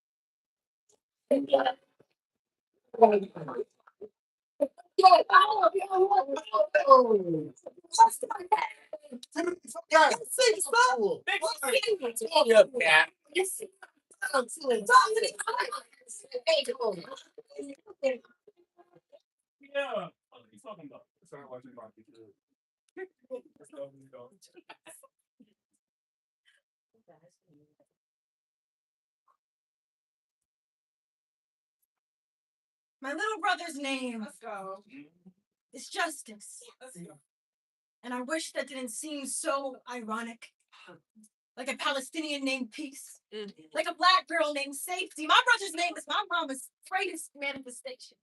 Speaker 5: Yeah. What are you talking about? Sorry, watching Rocky.
Speaker 1: My little brother's name is Justice. And I wish that didn't seem so ironic. Like a Palestinian named Peace. Like a black girl named Safety. My brother's name is my mama's greatest manifestation.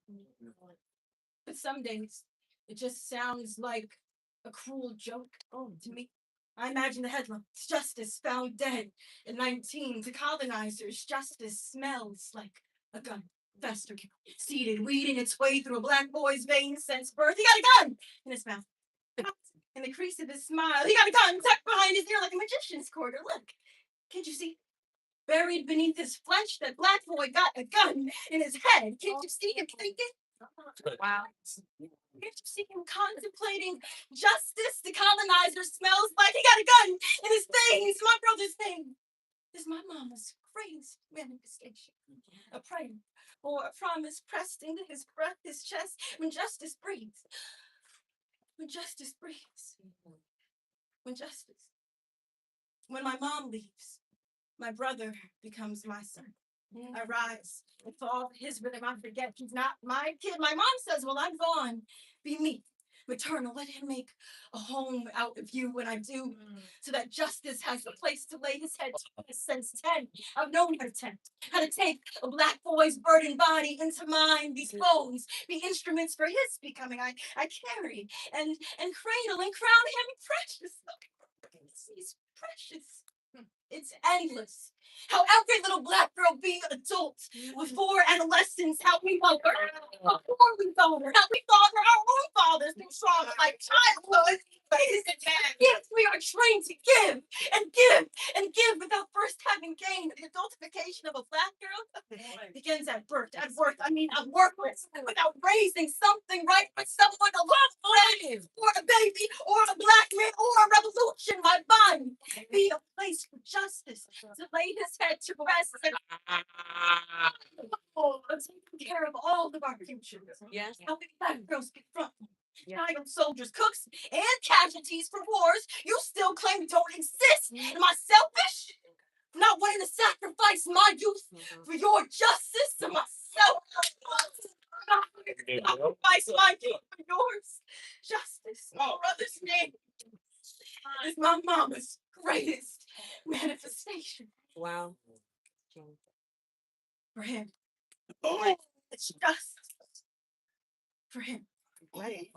Speaker 1: But some days, it just sounds like a cruel joke to me. I imagine the headlines. Justice found dead at 19. To colonizers, justice smells like a gun. Fester seated, weeding its way through a black boy's veins since birth. He got a gun in his mouth. In the crease of his smile, he got a gun tucked behind his ear like a magician's cord. Look, can't you see? Buried beneath his flesh, that black boy got a gun in his head. Can't you see him thinking?
Speaker 4: Wow.
Speaker 1: Can't you see him contemplating justice? The colonizer smells like he got a gun in his veins. My brother's name is my mama's greatest manifestation. A prayer or a promise pressed into his breath, his chest, when justice breathes. When justice breathes. When justice. When my mom leaves, my brother becomes my son. I rise and fall his rhythm. I forget he's not my kid. My mom says, well, I'm gone. Be me. Maternal, let him make a home out of you when I do, so that justice has a place to lay his head. Since 10, I've known how to take a black boy's burdened body into mine. These bones be instruments for his becoming. I carry and cradle and crown him precious. He's precious. It's endless. How every little black girl being adult before adolescence, how we love her, before we thought her, how we thought her, our own fathers through trauma like childhood. Yes, we are trained to give and give without first having gained. The adultification of a black girl begins at birth. At birth, I mean, I'm worthless without raising something right for someone to love, or a baby, or a black man, or a revolution. My body be a place for justice to lay his head to rest and taking care of all of our futures.
Speaker 4: Yes.
Speaker 1: Helping black girls get front. Child soldiers, cooks, and casualties for wars you still claim don't exist. Am I selfish? For not wanting to sacrifice my youth for your justice? Am I selfish? Sacrifice my youth for yours. Justice, my brother's name is my mama's greatest manifestation.
Speaker 4: Wow.
Speaker 1: For him. It's justice. For him.
Speaker 4: Right.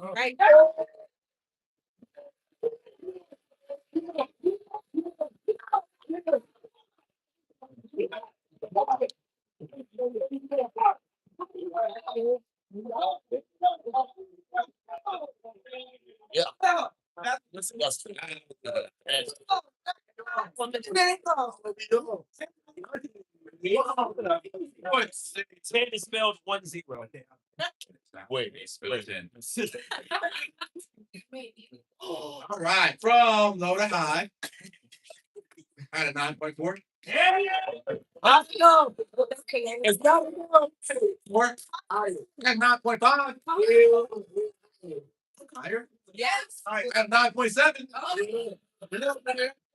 Speaker 3: Yeah. That's disgusting.
Speaker 5: Sandy spelled 1-0.
Speaker 2: Wait, they spilled it in. All right, from low to high. I had a 9.4.
Speaker 5: Yeah.
Speaker 3: It's not
Speaker 2: Four. I got 9.5. Higher.
Speaker 1: Yes.
Speaker 2: All right, I got 9.7.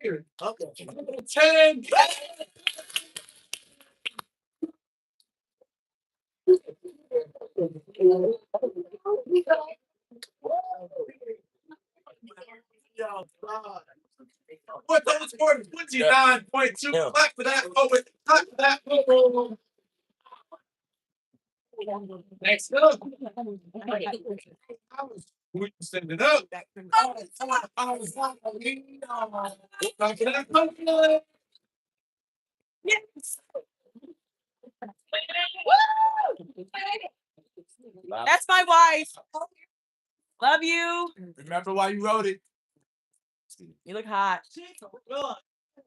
Speaker 2: Here.
Speaker 3: Okay.
Speaker 2: 10. What those for 29.2.
Speaker 3: Yeah.
Speaker 2: Clap for that. Oh, wait. Clap for that. Next up. Who you sending up?
Speaker 1: That's my wife. Love you.
Speaker 2: Remember why you wrote it.
Speaker 1: You look hot.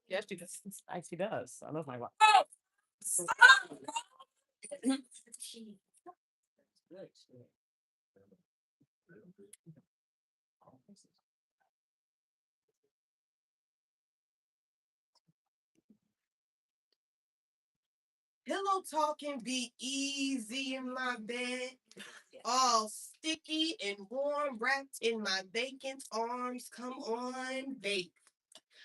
Speaker 1: Yes, she does. She does. I love my wife.
Speaker 6: Pillow talking be easy in my bed, all sticky and warm, wrapped in my vacant arms. Come on, babe.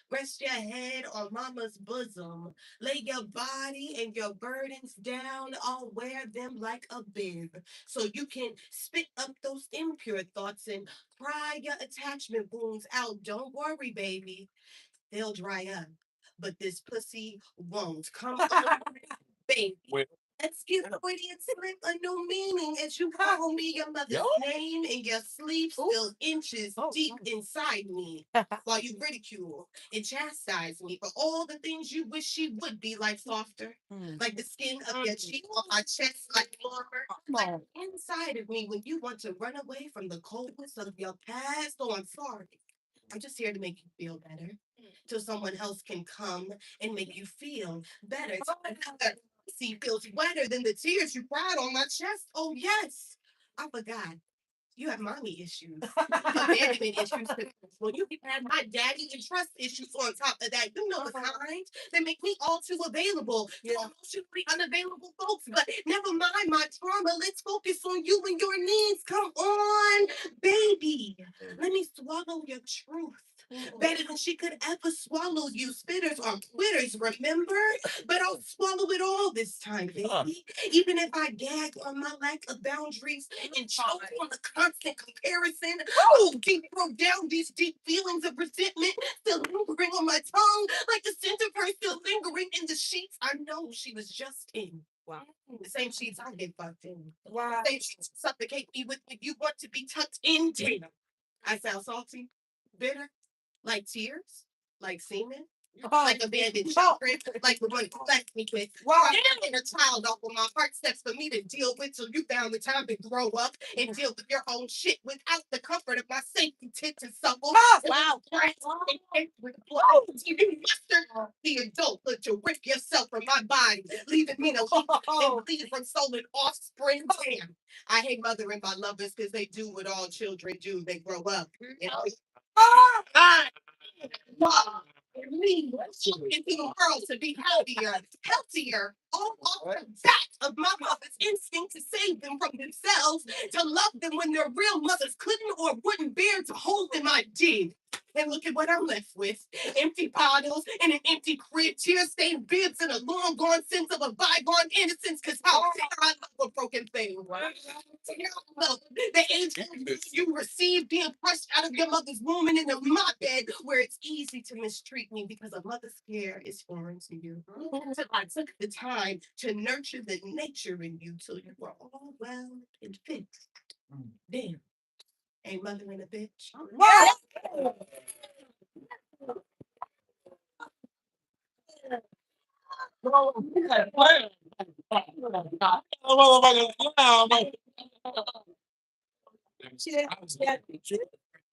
Speaker 6: Rest your head on mama's bosom. Lay your body and your burdens down. I'll wear them like a bib. So you can spit up those impure thoughts and cry your attachment wounds out. Don't worry, baby. They'll dry up. But this pussy won't. Come on, baby.
Speaker 3: Wait.
Speaker 6: Let's give Freudian slip a new meaning as you call me your mother's name and your sleep still inches deep inside me while you ridicule and chastise me for all the things you wish she would be like softer, like the skin of your cheek on my chest, like warmer, like inside of me when you want to run away from the coldness of your past. Oh, I'm sorry. I'm just here to make you feel better. Till someone else can come and make you feel better. Till another pussy feels wetter than the tears you cried on my chest. Oh, yes. I forgot. You have mommy issues. Abandonment issues. Well, you have my daddy and trust issues on top of that. You know the kind that make me all too available to emotionally unavailable folks. But never mind my trauma. Let's focus on you and your needs. Come on, baby. Let me swallow your truth. Better than she could ever swallow you. Spitters are quitters, remember? But I'll swallow it all this time, baby. Even if I gag on my lack of boundaries and choke on the constant comparison. Oh, deep broke down these deep feelings of resentment still lingering on my tongue, like the scent of her still lingering in the sheets I know she was just in. Wow. The same sheets I get fucked in. Wow. The same sheets suffocate me with when you want to be tucked into. I sound salty, bitter, like tears, like semen. Like abandoned children, like the one you left me with. Wow. And a child off of my heart steps for me to deal with till you found the time to grow up and deal with your own shit without the comfort of my safety tits and supple. Wow. And with blood. You mustered the adulthood to rip yourself from my body, leaving me to and bleed from stolen offspring. Damn. I hate mothering my lovers because they do what all children do. They grow up. And me into the world to be healthier, all off the back of my mother's instinct to save them from themselves, to love them when their real mothers couldn't or wouldn't bear to hold them. I did. And look at what I'm left with. Empty bottles and an empty crib, tear-stained bibs, and a long-gone sense of a bygone innocence, because how dare I love a broken thing? Love the age you received being crushed out of your mother's womb and into my bed, where it's easy to mistreat me because a mother's care is foreign to you. So I took the time to nurture the nature in you till you were all well and fixed. Damn. Ain't mothering a bitch.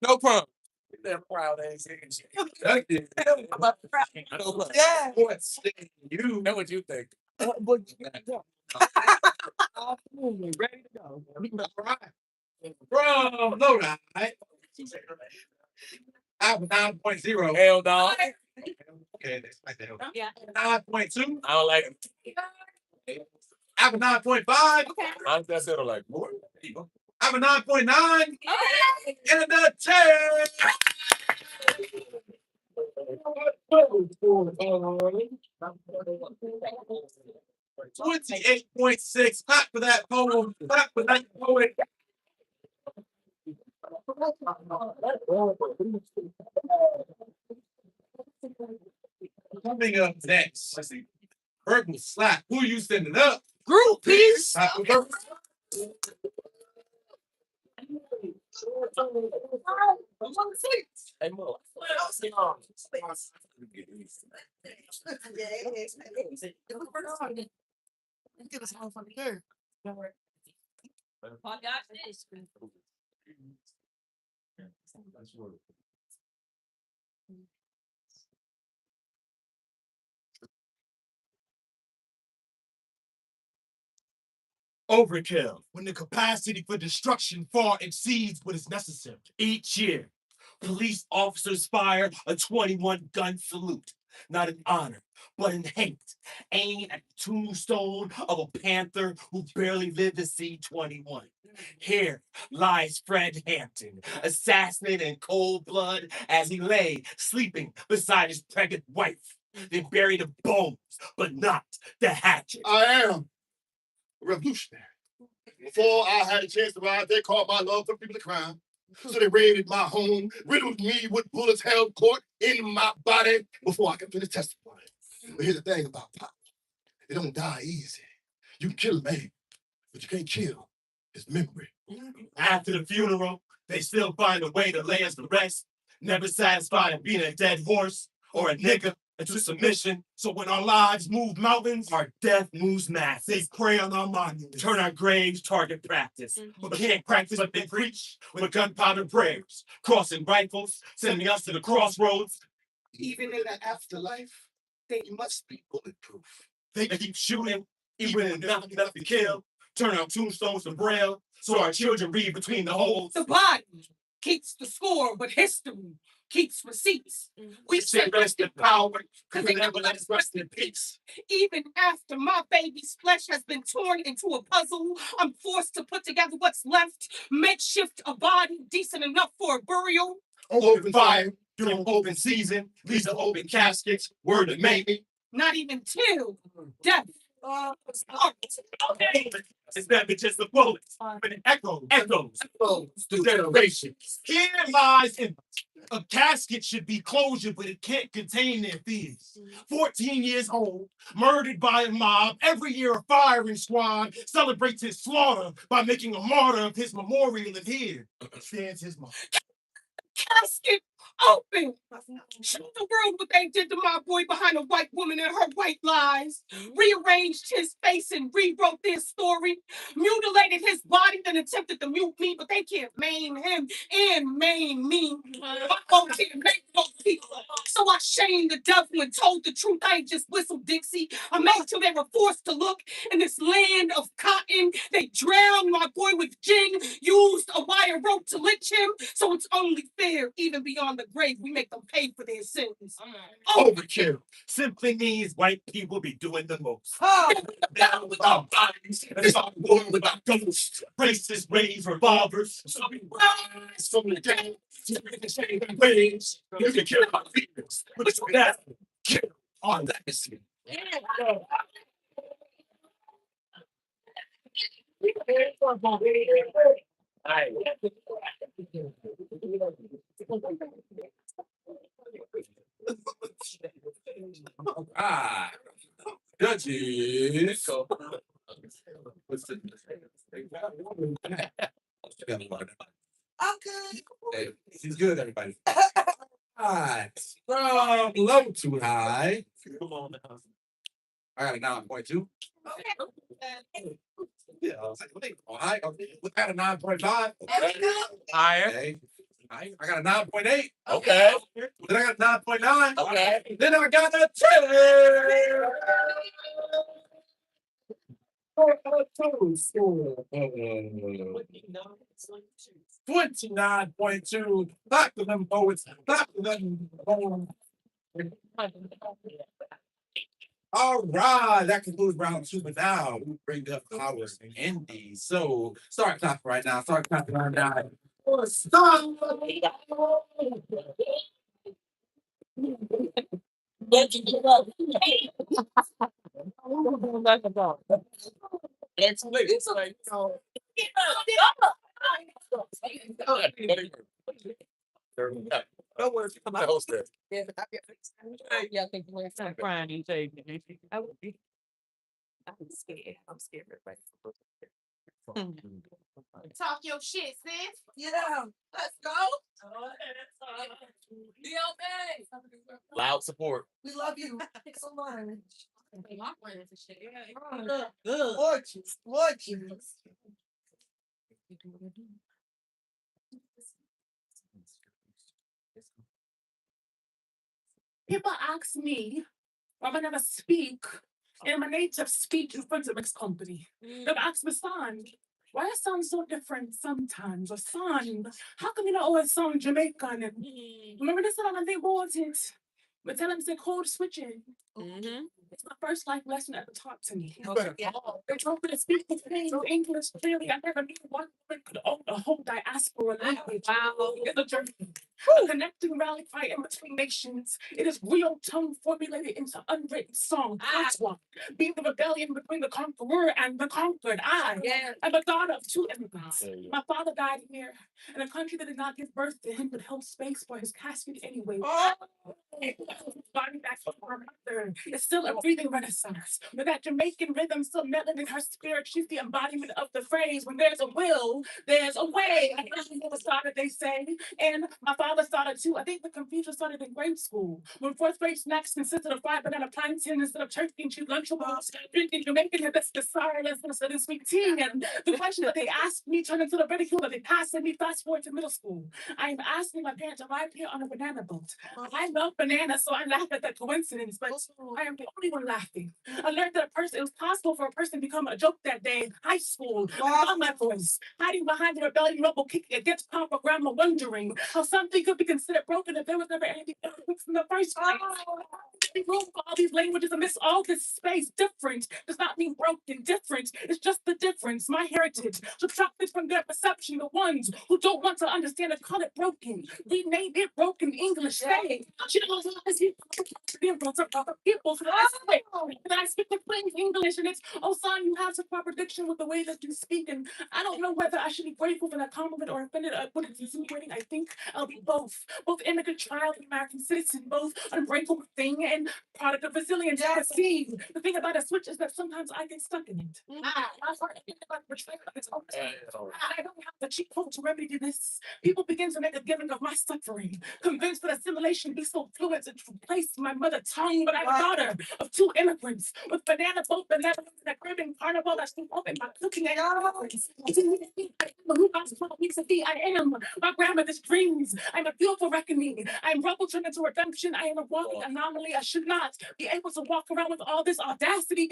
Speaker 2: No problem.
Speaker 3: Yeah.
Speaker 2: You know what you think.
Speaker 3: Ready to go.
Speaker 2: All right. From Lodi, I have a 9.0.
Speaker 5: Hell no.
Speaker 2: Okay, that's like that.
Speaker 1: Yeah.
Speaker 2: 9.2.
Speaker 5: I don't like it.
Speaker 2: I have a 9.5.
Speaker 5: I just said like more.
Speaker 2: I have a 9.9
Speaker 1: Okay.
Speaker 2: and a 10. 28.6. Clap for that poem. Clap for that poet. Coming up next, let's see. Verbal slap. Who you sending up?
Speaker 3: Groupies.
Speaker 2: Clap for verbal.
Speaker 5: Hey, Mo.
Speaker 3: Get us off on the air.
Speaker 1: I got this.
Speaker 3: Overkill, when the capacity for destruction far exceeds what is necessary. Each year, police officers fire a 21 gun salute, not in honor, but in hate, aimed at the tombstone of a panther who barely lived to see 21. Here lies Fred Hampton, assassinated in cold blood as he lay sleeping beside his pregnant wife. They buried the bones, but not the hatchet.
Speaker 7: I am a revolutionary. Before I had a chance to ride, they called my love for people to crime. So they raided my home, riddled me with bullets held court in my body before I could finish testifying. But here's the thing about pop. It don't die easy. You can kill a man, but you can't kill his memory.
Speaker 3: After the funeral, they still find a way to lay us to rest, never satisfied in being a dead horse or a nigga into submission. So when our lives move mountains, our death moves mass. They prey on our monuments, turn our graves target practice. But can't practice what they preach with gunpowder prayers, crossing rifles, sending us to the crossroads.
Speaker 7: Even in the afterlife, they must be bulletproof.
Speaker 3: They keep shooting, even when there's nothing enough to kill. Turn our tombstones to braille, so our children read between the holes.
Speaker 6: The body keeps the score, but history keeps receipts.
Speaker 3: We say rest in power, because they never let us rest in peace.
Speaker 6: Even after my baby's flesh has been torn into a puzzle, I'm forced to put together what's left, makeshift a body decent enough for a burial.
Speaker 3: Open fire during open season, leads to open caskets, word to maybe.
Speaker 6: Not even till death.
Speaker 3: Okay. It's never just the bullets, but it echoes through generations. Here lies in a casket should be closure, but it can't contain their fears. 14 years old, murdered by a mob. Every year a firing squad celebrates his slaughter by making a martyr of his memorial, and here stands his mom.
Speaker 6: Casket open. Show the world what they did to my boy behind a white woman and her white lies. Rearranged his face and rewrote their story. Mutilated his body, then attempted to mute me, but they can't maim him and maim me. My folks can't make no people. So I shamed the devil and told the truth. I ain't just whistled Dixie. I made sure they were forced to look in this land of cotton. They drowned my boy with gin, used a wire rope to lynch him. So it's only fair, even beyond the grave, we make them pay for their sins.
Speaker 3: Overkill simply means white people be doing the most. Down with our bodies, and start war with our ghosts. Racist raise revolvers, so we rise from the dead. To make the same ways, you can kill our fears, but you can never kill our legacy.
Speaker 2: Ah, judges.
Speaker 3: Okay.
Speaker 2: Hey, he's good, everybody. All right. From low to high.
Speaker 5: Come on now.
Speaker 2: I got a 9.2. Yeah, I was like, all right, we got a 9.5.
Speaker 5: Higher.
Speaker 2: Okay. I got a 9.8.
Speaker 5: Okay.
Speaker 2: Then I got a 9.9.
Speaker 5: Okay.
Speaker 2: Then I got a 29.2. Back to them poets. Back to them poems. All right, that concludes round 2. But now we bring up our indies. So start clapping right now. Start clapping right now. Start.
Speaker 5: It's like no words come out. Yeah, I think we're crying each day. I'm scared. I'm scared.
Speaker 6: Talk your shit, sis.
Speaker 1: Yeah, let's go.
Speaker 5: Loud support.
Speaker 1: We love you so much. Gorgeous.
Speaker 8: People ask me why I never speak in my native speech in front of mixed company. They've asked me, son, why I sound so different sometimes? Or son, how come you not always sound Jamaican? And remember this time when they bought it? But tell them it's code switching. It's my first life lesson ever taught to me. They told me to speak the thing in English clearly. I never knew one woman could own a whole diaspora language. Wow. It's a journey. A connecting rally cry in between nations. It is real tongue formulated into unwritten song. That's one. Being the rebellion between the conqueror and the conquered. I am a daughter of 2 immigrants. My father died here in a country that did not give birth to him but held space for his casket anyway. Body back from her mother. It's still a breathing renaissance. With that Jamaican rhythm still melting in her spirit, she's the embodiment of the phrase, when there's a will, there's a way. I never started, they say. And my father started too. I think the confusion started in grade school. When 4th grade snacks consisted of fried banana plantain instead of turkey and cheese Lunchables, drinking Jamaican hibiscus sour instead of sweet tea. And the question that they asked me turned into the ridicule that they passed at me. Fast forward to middle school. I am asking my parents to ride here on a banana boat. I love bananas, so I laugh at that coincidence, but I am the only one laughing. I learned that it was possible for a person to become a joke that day in high school. I found my voice, hiding behind the rebellion rebel kicking against Papa Grandma, wondering how something could be considered broken if there was never anything fixed in the first place. Room for all these languages amidst all this space. Different does not mean broken. Different is just the difference. My heritage subtracted from their perception. The ones who don't want to understand it call it broken. Rename it broken English. Say, she knows people. So I speak the plain English, and it's, oh son, you have some contradiction with the way that you speak, and I don't know whether I should be grateful for that compliment or offended at what it's insinuating. I think I'll be both immigrant child and American citizen, both ungrateful thing and product of resilience. See, the thing about a switch is that sometimes I get stuck in it. I don't have the cheap code to remedy this. People begin to make a giving of my suffering, convinced that assimilation be so fluent to replace my mother tongue. But I'm a daughter of 2 immigrants with banana boat benevolence and a Caribbean carnival that's been open by cooking at I am my grandmother's dreams. I'm a beautiful reckoning. I'm rebel turned into redemption. I am a walking anomaly. I should not be able to walk around with all this audacity.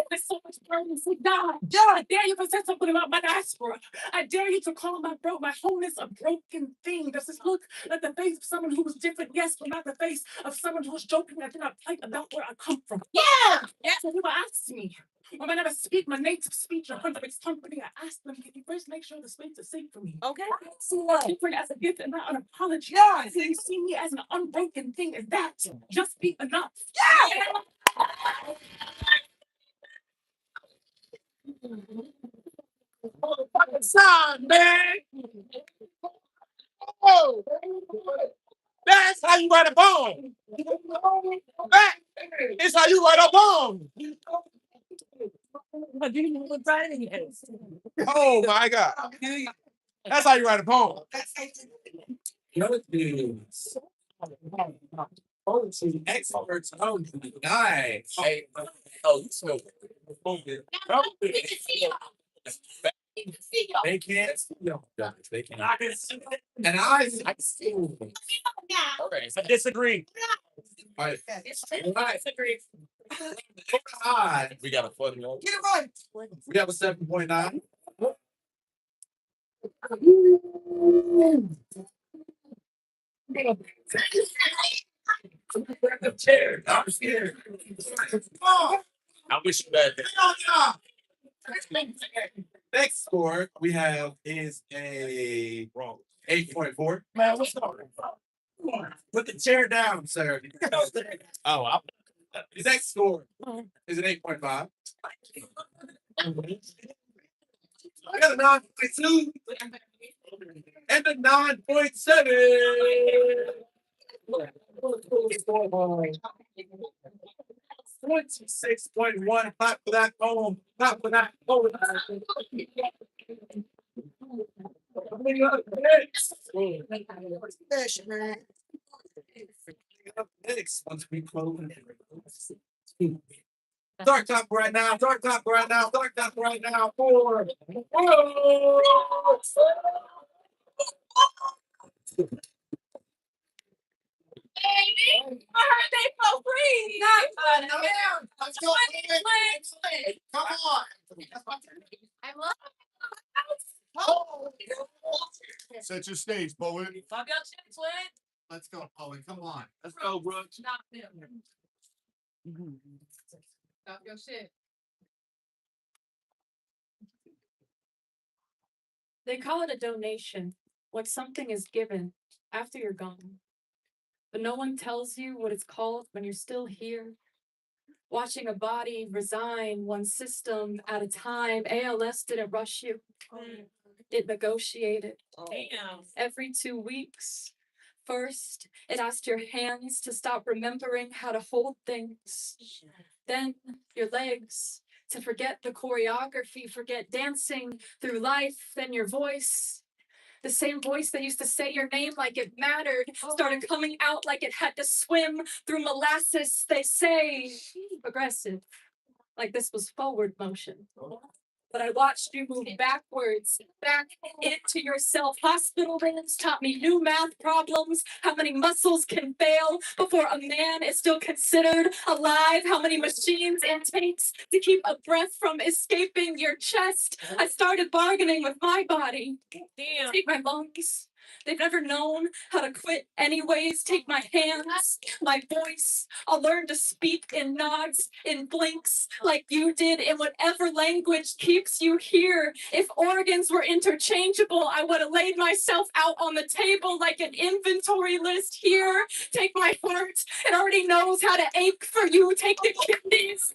Speaker 8: There's so much burden for God. I dare you to say something about my diaspora. I dare you to call my wholeness a broken thing. Does this look like the face of someone who was different? Yes, but not the face of someone who was joking. I did not play about where I come from. So people ask me, when I never speak my native speech in front of its company, I ask them, can you first make sure the space is safe for me? Okay. I see different as a gift and not an apology. So you see me as an unbroken thing. Is that just be enough?
Speaker 5: Son, man. Oh, that's how you write a poem. That is how you write a poem. Oh my God. That's how you write a poem.
Speaker 2: Poetry experts only. Nice. Hey, you smell good. They can't see them, guys. They can't. I can see it. And I see them. All right. I disagree. All right. I disagree. We got a funny one. Get it right. We have a 7.9. Chair. I'm scared. I wish you had that. Next score we have is a 8.4. Man, what's going on? Put the chair down, sir. Oh, his next score is an 8.5. I got a 9.2 and a 9.7. 26.1. Clap for that poem. Clap for that poem. Next, once we close. Dark top right now. Dark top right now. Dark top right now. 4.
Speaker 4: Baby, I heard they so free.
Speaker 7: Let's go. Come on.
Speaker 4: I love
Speaker 7: Set your stage, poet.
Speaker 4: Fuck your shit, twin.
Speaker 7: Let's go, poet. Come on.
Speaker 2: Let's go, bro.
Speaker 4: Stop them. Stop your shit.
Speaker 8: They call it a donation when something is given after you're gone. But no one tells you what it's called when you're still here. Watching a body resign one system at a time. ALS didn't rush you. It negotiated.
Speaker 4: Damn.
Speaker 8: Every 2 weeks. First, it asked your hands to stop remembering how to hold things. Then your legs to forget the choreography, forget dancing through life. Then your voice, the same voice that used to say your name like it mattered, started coming out like it had to swim through molasses. They say aggressive, like this was forward motion. But I watched you move backwards, back into yourself. Hospital rooms taught me new math problems. How many muscles can fail before a man is still considered alive? How many machines it takes to keep a breath from escaping your chest? I started bargaining with my body.
Speaker 4: Damn.
Speaker 8: Take my lungs. They've never known how to quit anyways. Take my hands, my voice. I'll learn to speak in nods, in blinks, like you did, in whatever language keeps you here. If organs were interchangeable, I would have laid myself out on the table like an inventory list here. Take my heart. It already knows how to ache for you. Take the kidneys.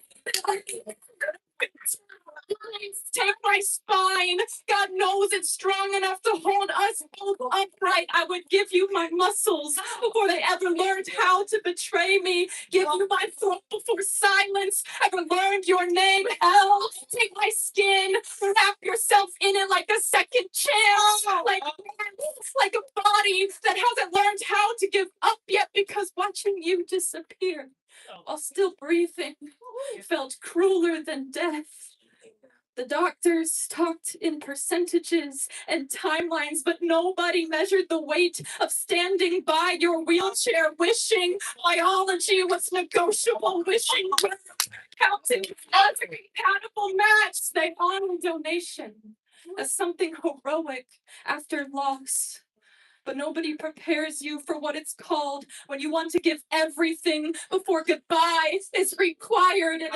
Speaker 8: Take my spine. God knows it's strong enough to hold us both upright. I would give you my muscles before they ever learned how to betray me. Give you my throat before silence ever learned your name. Hell, take my skin. Wrap yourself in it like a second chance. Like a body that hasn't learned how to give up yet because watching you disappear while still breathing felt crueler than death. The doctors talked in percentages and timelines, but nobody measured the weight of standing by your wheelchair, wishing biology was negotiable, wishing counting as a compatible match. They honor donation as something heroic after loss. But nobody prepares you for what it's called when you want to give everything before goodbye is required and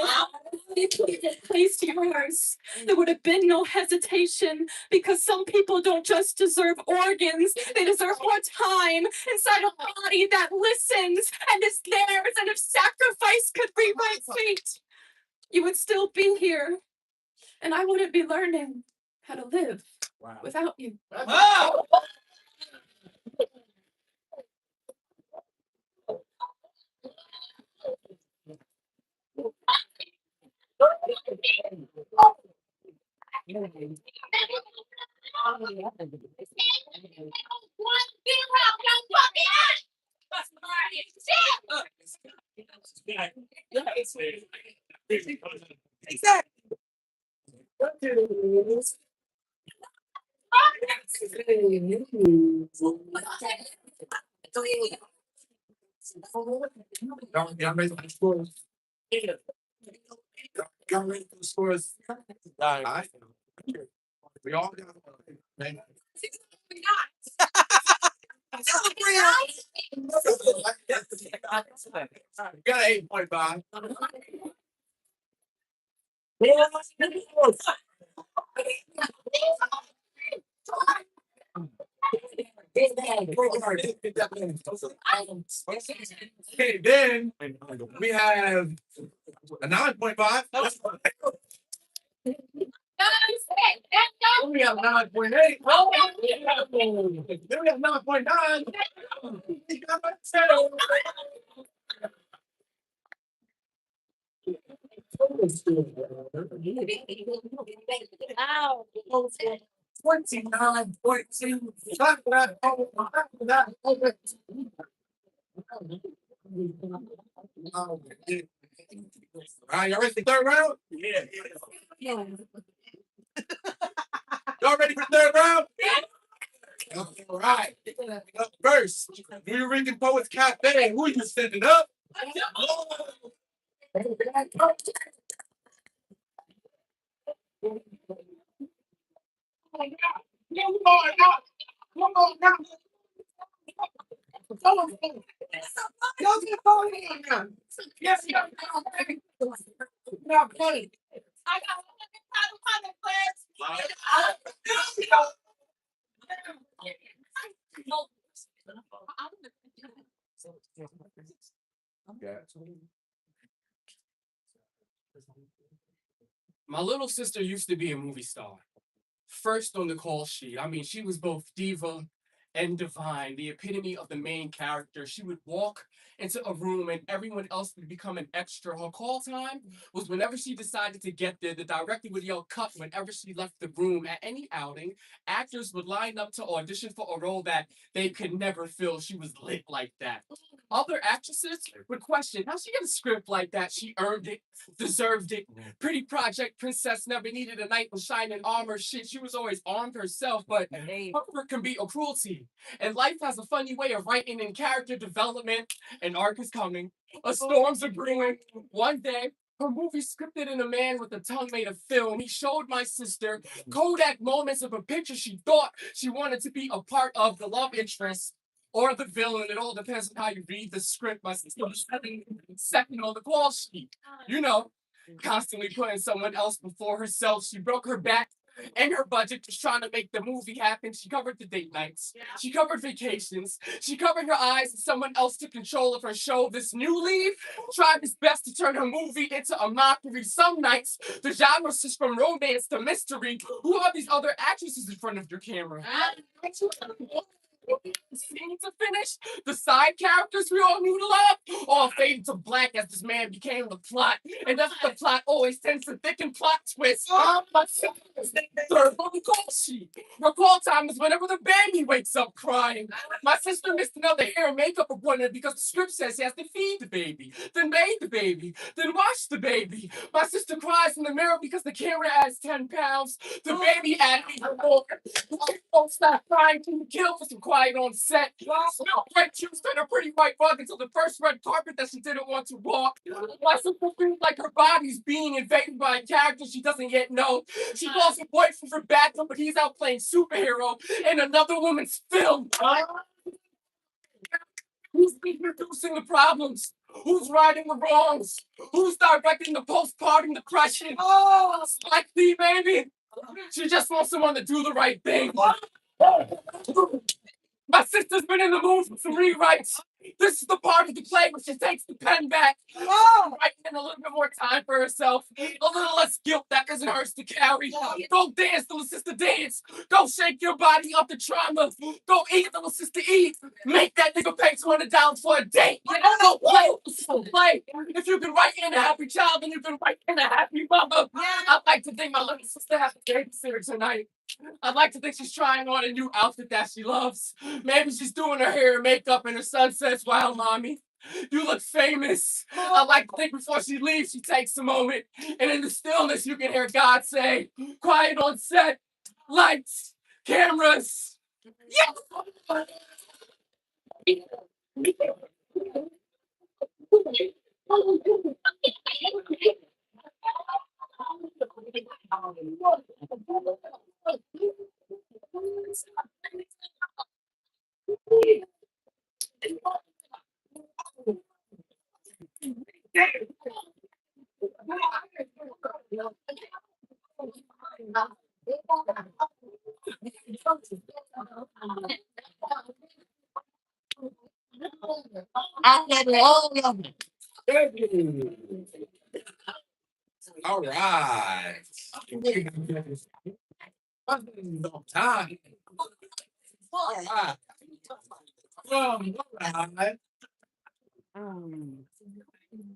Speaker 8: it's placed yours. There would have been no hesitation because some people don't just deserve organs, they deserve more time inside a body that listens and is theirs. And if sacrifice could rewrite fate, you would still be here. And I wouldn't be learning how to live without you.
Speaker 2: Wow.
Speaker 5: Exactly. Y'all ready for the scores? Y'all ready for the scores? All right. We all got man. We got an 8.5. Okay, then we have a 9.5. We have 9.8. Then we have 9.9.
Speaker 4: Ow.
Speaker 5: 29.2. All right, y'all ready for the third round? Yeah. Y'all ready for the third round? All right. Up first, Nuyorican Poets Cafe. Who you sending up? Yes, now play.
Speaker 4: I got one class.
Speaker 9: My little sister used to be a movie star. First on the call sheet. I mean, she was both diva and divine, the epitome of the main character. She would walk into a room and everyone else would become an extra. Her call time was whenever she decided to get there, the director would yell cut whenever she left the room. At any outing, actors would line up to audition for a role that they could never fill. She was lit like that. Other actresses would question how she get a script like that. She earned it, deserved it. Pretty project princess never needed a knight in shining armor. Shit, she was always armed herself, but comfort can be a cruelty. And life has a funny way of writing in character development. An arc is coming. A storm's a brewing. One day, her movie scripted in a man with a tongue made of film. He showed my sister Kodak moments of a picture she thought she wanted to be a part of, the love interest or the villain. It all depends on how you read the script. My sister was second on the call sheet. You know, constantly putting someone else before herself. She broke her back and her budget just trying to make the movie happen. She covered the date nights. She covered vacations. She covered her eyes and someone else took control of her show. This new lead tried his best to turn her movie into a mockery. Some nights, the genre is from romance to mystery. Who are these other actresses in front of your camera? Scene to finish, the side characters we all knew to love all faded to black as this man became the plot. And that's the plot always tends to thicken plot twists. My sister's third on the call sheet. Her call time is whenever the baby wakes up crying. My sister missed another hair and makeup appointment because the script says he has to feed the baby, then bathe the baby, then wash the baby. My sister cries in the mirror because the camera adds 10 pounds. The baby added even more. Don't stop crying. Can you kill for some quiet on set? Smell red juice on a pretty white rug until the first red carpet that she didn't want to walk. My sister feels like her body's being invaded by a character she doesn't yet know. She calls her boyfriend for backup, but he's out playing superhero in another woman's film. Who's reducing the problems? Who's righting the wrongs? Who's directing the postpartum depression? Oh, it's like me, baby. She just wants someone to do the right thing. My sister's been in the mood for some rewrites. This is the part of the play where she takes the pen back. Writing in a little bit more time for herself. A little less guilt that isn't hers to carry. Go dance, little sister, dance. Go shake your body up the trauma. Go eat, little sister, eat. Make that nigga pay $200 for a date. Go play, little sister, play. If you can write in a happy child, then you can write in a happy mother. I'd like to think my little sister has a babysitter tonight. I'd like to think she's trying on a new outfit that she loves. Maybe she's doing her hair and makeup and her son says, wow, mommy, You look famous. I like to think before she leaves, she takes a moment. And in the stillness, you can hear God say, quiet on set, lights, cameras. Yeah.
Speaker 5: All right. Time. All right. All right.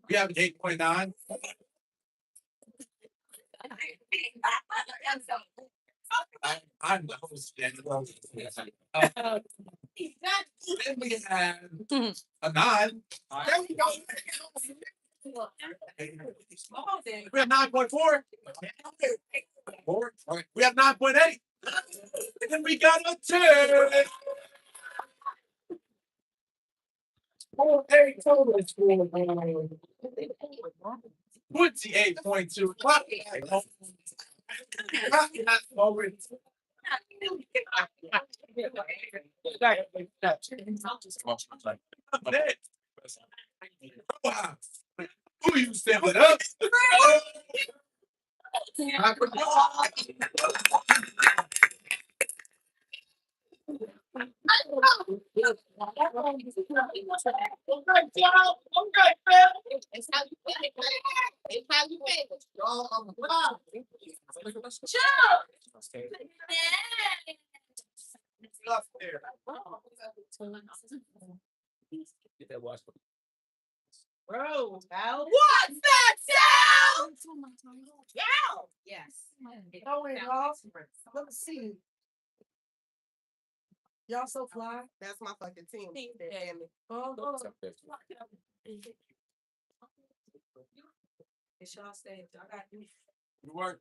Speaker 5: We have 8.9. I'm the host. Then we have a 9. There we go. We have 9.4. We have 9.8. And then we got a 10. 28.2. Who you stepping up?
Speaker 6: Bro, what's that sound? Yes.
Speaker 8: Let me see. Y'all so fly.
Speaker 6: That's my fucking team.
Speaker 1: It's y'all stage. I got you.
Speaker 5: You work.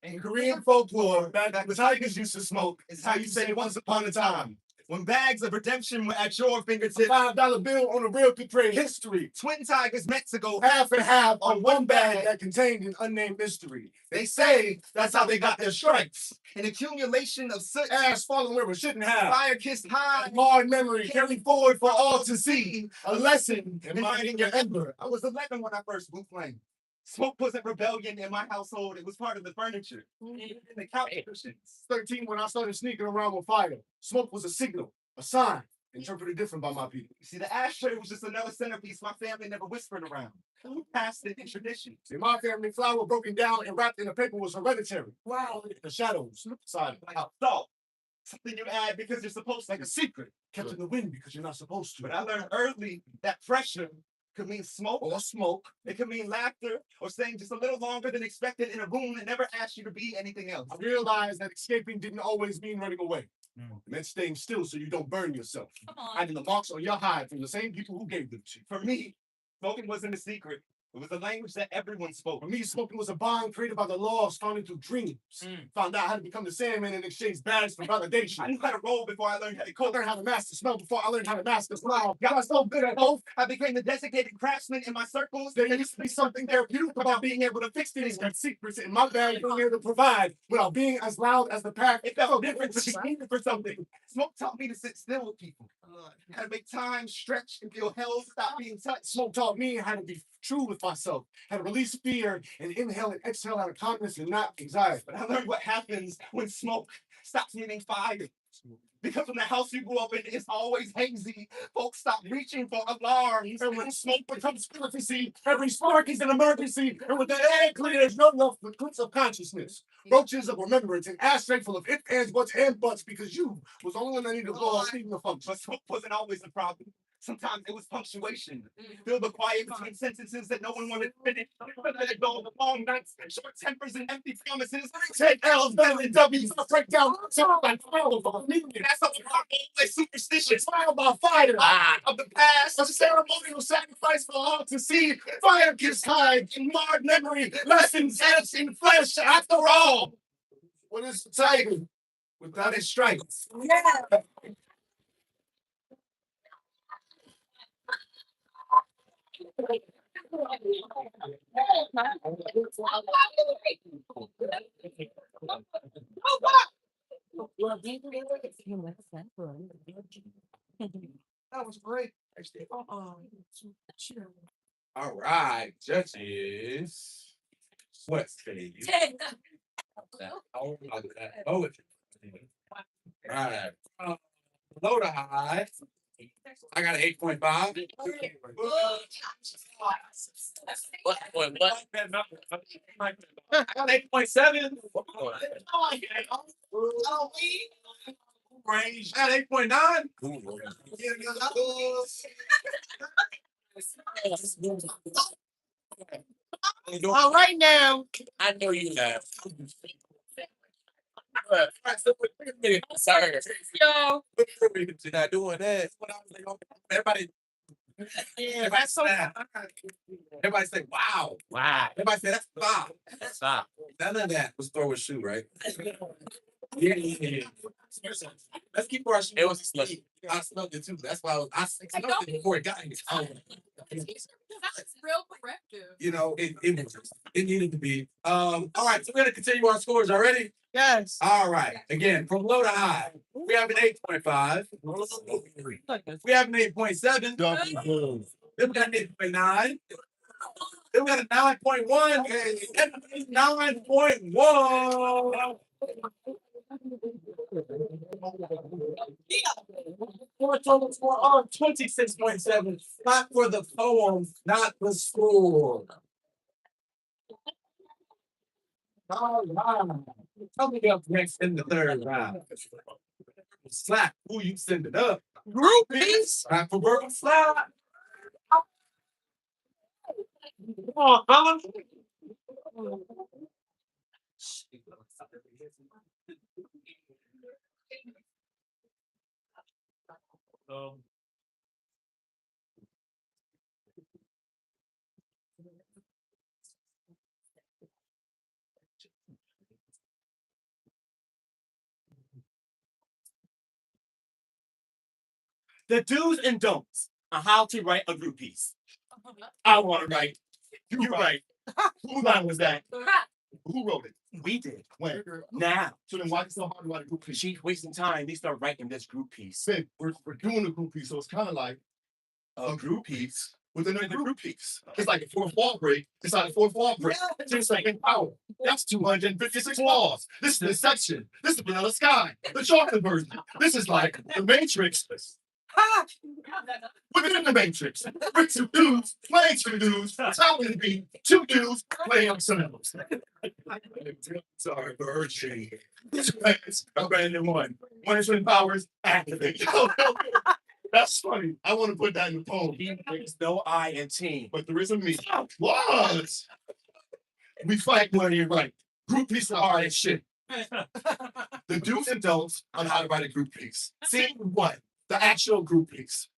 Speaker 7: In Korean folklore, the tigers used to smoke. It's how you say once upon a time. When bags of redemption were at your fingertips, a $5 bill on a real could create history. Twin tigers meant to go half and half on one bag that contained an unnamed mystery. They say that's how they got their stripes. An accumulation of soot, ash falling where it shouldn't have. Fire kissed high, marred memory carried forward for all to see. A lesson in minding your ember. I was 11 when I first blew flame. Smoke wasn't rebellion in my household. It was part of the furniture and the couch cushions. 13 when I started sneaking around with fire. Smoke was a signal, a sign, interpreted different by my people. You see, the ashtray was just another centerpiece my family never whispered around. We passed it in tradition. In my family, flour broken down and wrapped in a paper was hereditary. Wow. The shadows, side. Like salt. Something you add because you're supposed to, like a secret. Kept in the wind because you're not supposed to. But I learned early that pressure could mean smoke or smoke. It could mean laughter or staying just a little longer than expected in a room that never asked you to be anything else. I realized that escaping didn't always mean running away. It meant staying still so you don't burn yourself. Hiding the marks on your hide from the same people who gave them to you. For me, smoking wasn't a secret. It was a language that everyone spoke. For me, smoking was a bond created by the laws found through dreams. Found out how to become the Sandman and exchange bags for validation. I knew how to roll before I learned how to cook. I learned how to master smell before I learned how to master smile. Got so good at both, I became the designated craftsman in my circles. There used to be something therapeutic about being able to fix things and secrets in my bag, being able to provide without being as loud as the pack. It felt different to be needed for something. Smoke taught me to sit still with people. How to make time stretch and feel held without being touched. Smoke taught me how to be true with myself, how to release fear and inhale and exhale out of confidence and not anxiety. But I learned what happens when smoke stops meaning fire. Because when the house you grew up in is always hazy, folks stop reaching for alarms. And when smoke becomes spiricy, every spark is an emergency. And when the air clears, no love but clips of consciousness, roaches of remembrance, an ashtray full of ifs, ands, buts, and buts, because you was the only one that needed to blow off Stephen the function. But smoke wasn't always the problem.
Speaker 2: Sometimes it was punctuation. Fill the quiet between sentences that no one wanted to finish. Let it go the long nights, short tempers, and empty promises. Take L's better than W's. Break down like that's always superstitious. Smile by fire of the past. A ceremonial sacrifice for all to see. Fire gives time in marred memory. Lessons etched in flesh. After all, what is the tiger without its stripes? Yeah. That was great. All right, judges. What's today?
Speaker 4: 10.
Speaker 2: Oh, poetry. All right. Low to high. I got an 8.5. What? I got 8.7. Range. I got 8.9. All right now. I know you have. Sorry. Yo. You're not doing that. Everybody. Yeah, that's so. Everybody say, wow. Wow. Everybody say, that's stop. Stop. None of that was throw a shoe, right? Yeah. Let's keep our shoe. It was slushy. I smelled it too. That's why I smelled it before it got in his phone.
Speaker 1: That's real corrective.
Speaker 2: You know, it needed to be. All right, so we're gonna continue our scores already. Yes. All right. Again, from low to high, we have an 8.5. We have an 8.7. Then we got an 8.9. Then we got a 9.1 and 9.1. Four total score on 26.7. Not for the poem, not the score. All right. Coming up next in the third round. Slap, who you sending up? Groupies. Time for verbal slap. Come on, fellas. The do's and don'ts on how to write a group piece. I want to write. You write. Whose line was that? Who wrote it? We did. When? Now. So then why is it so hard to write a group piece? She's wasting time. They start writing this group piece. Babe, we're doing a group piece, so it's kind of like a group piece within a group piece. It's like a fourth wall break. It's like a fourth wall break. Just like in power. That's 256 walls. This is the section. This is Vanilla Sky. The chocolate version. This is like the Matrix. Within the Matrix, with two dudes playing two dudes, talking to be two dudes playing on cymbals. Sorry for urging. This is a brand new one. One is when powers activate. That's funny. I want to put that in the poem. There's no I in team, but there is a me. What? We fight money and right. Group piece are hard as shit. The do's and don'ts on how to write a group piece. See what? The actual group piece.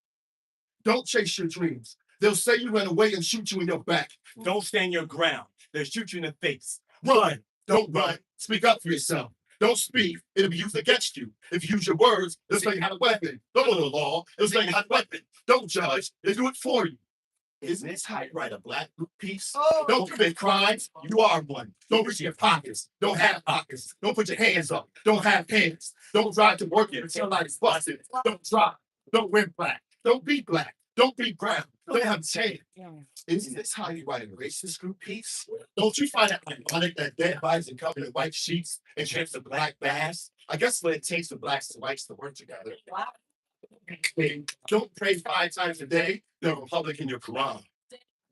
Speaker 2: Don't chase your dreams. They'll say you ran away and shoot you in your back. Don't stand your ground. They'll shoot you in the face. Run. Don't run. Speak up for yourself. Don't speak. It'll be used against you. If you use your words, they'll say you have a weapon. Don't go to law. They'll say you have a weapon. Don't judge. They do it for you. Isn't this how you write a black group piece? Oh. Don't commit crimes. You are one. Don't reach your pockets. Don't have pockets. Don't put your hands up. Don't have hands. Don't drive to work until lights busted. Don't drive. Don't wear black. Don't be black. Don't be brown. Don't have a chance. Isn't this how you write a racist group piece? Don't you find it ironic that dead bodies are covered in white sheets and drapes of black bass? I guess what it takes for blacks and whites to work together. Don't pray 5 times a day. The Republic in your Quran.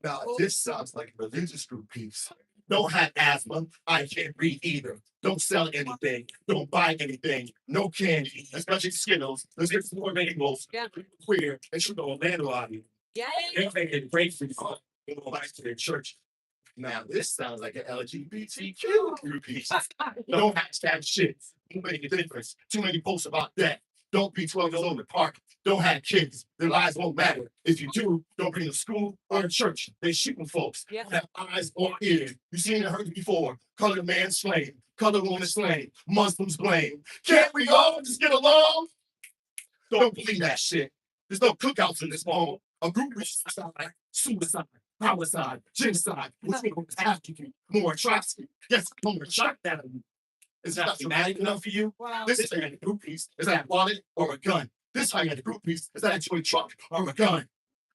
Speaker 2: Now, this sounds like a religious group piece.
Speaker 7: Don't have asthma. I can't breathe either. Don't sell anything. Don't buy anything. No candy, especially Skittles. There's just more labels.
Speaker 1: Yeah.
Speaker 7: Queer. And should go land on you.
Speaker 1: Yeah.
Speaker 7: They're making break for you. Go back to their church. Now this sounds like an LGBTQ group piece. Don't hashtag shit. Don't make a difference. Too many posts about that. Don't be 12 years old in the park. Don't have kids. Their lives won't matter. If you do, don't bring to school or to church. They shooting folks.
Speaker 1: Yeah.
Speaker 7: Don't have eyes or ears. You seen and heard it before. Colored man slain. Colored woman slain. Muslims blame. Can't we all just get along? Don't believe that shit. There's no cookouts in this mall. A group suicide, homicide, genocide, which means more atrocity. Yes, more shock that of you. Is that dramatic enough for you?
Speaker 1: Wow.
Speaker 7: This is how you get a group piece. Is that a wallet or a gun? This is how you get a group piece. Is that a toy truck or a gun?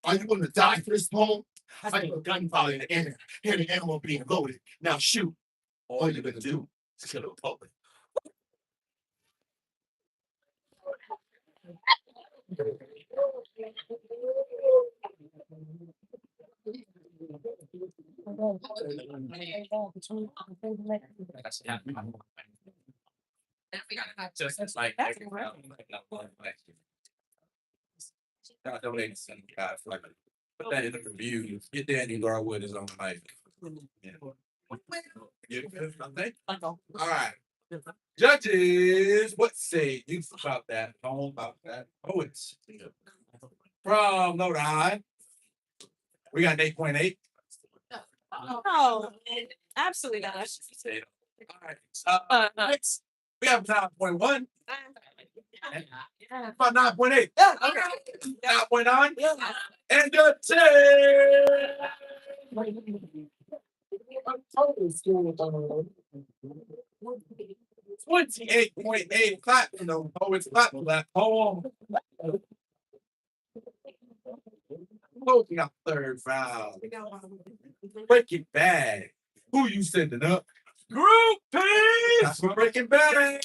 Speaker 7: Are you willing to die for this poem? I hear a gunfire in the air. Hear the ammo being loaded. Now shoot. All you're gonna do is kill a public.
Speaker 2: Just like donate some guy like put that in the review. Get Danny Garwood his own life. Yeah. All right. Judges, what say you about that? Poem about that. Poets. From Rhode Island. We got 8.8.
Speaker 1: No, absolutely not.
Speaker 2: All right. Next, we have 9.1. About 9.8.
Speaker 1: Yeah.
Speaker 2: 9.9.
Speaker 1: Yeah.
Speaker 2: And the 10. 28.8 platinum. Poets platinum. That poem. Closing out third round. Breaking Bad. Who you sending up? Groupies! That's for Breaking Bad.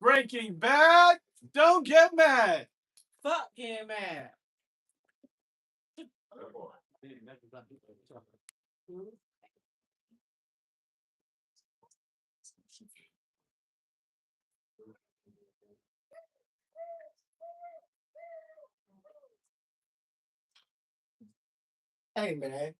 Speaker 5: Breaking Bad. Don't get mad. Fuck getting mad.
Speaker 3: Hey man,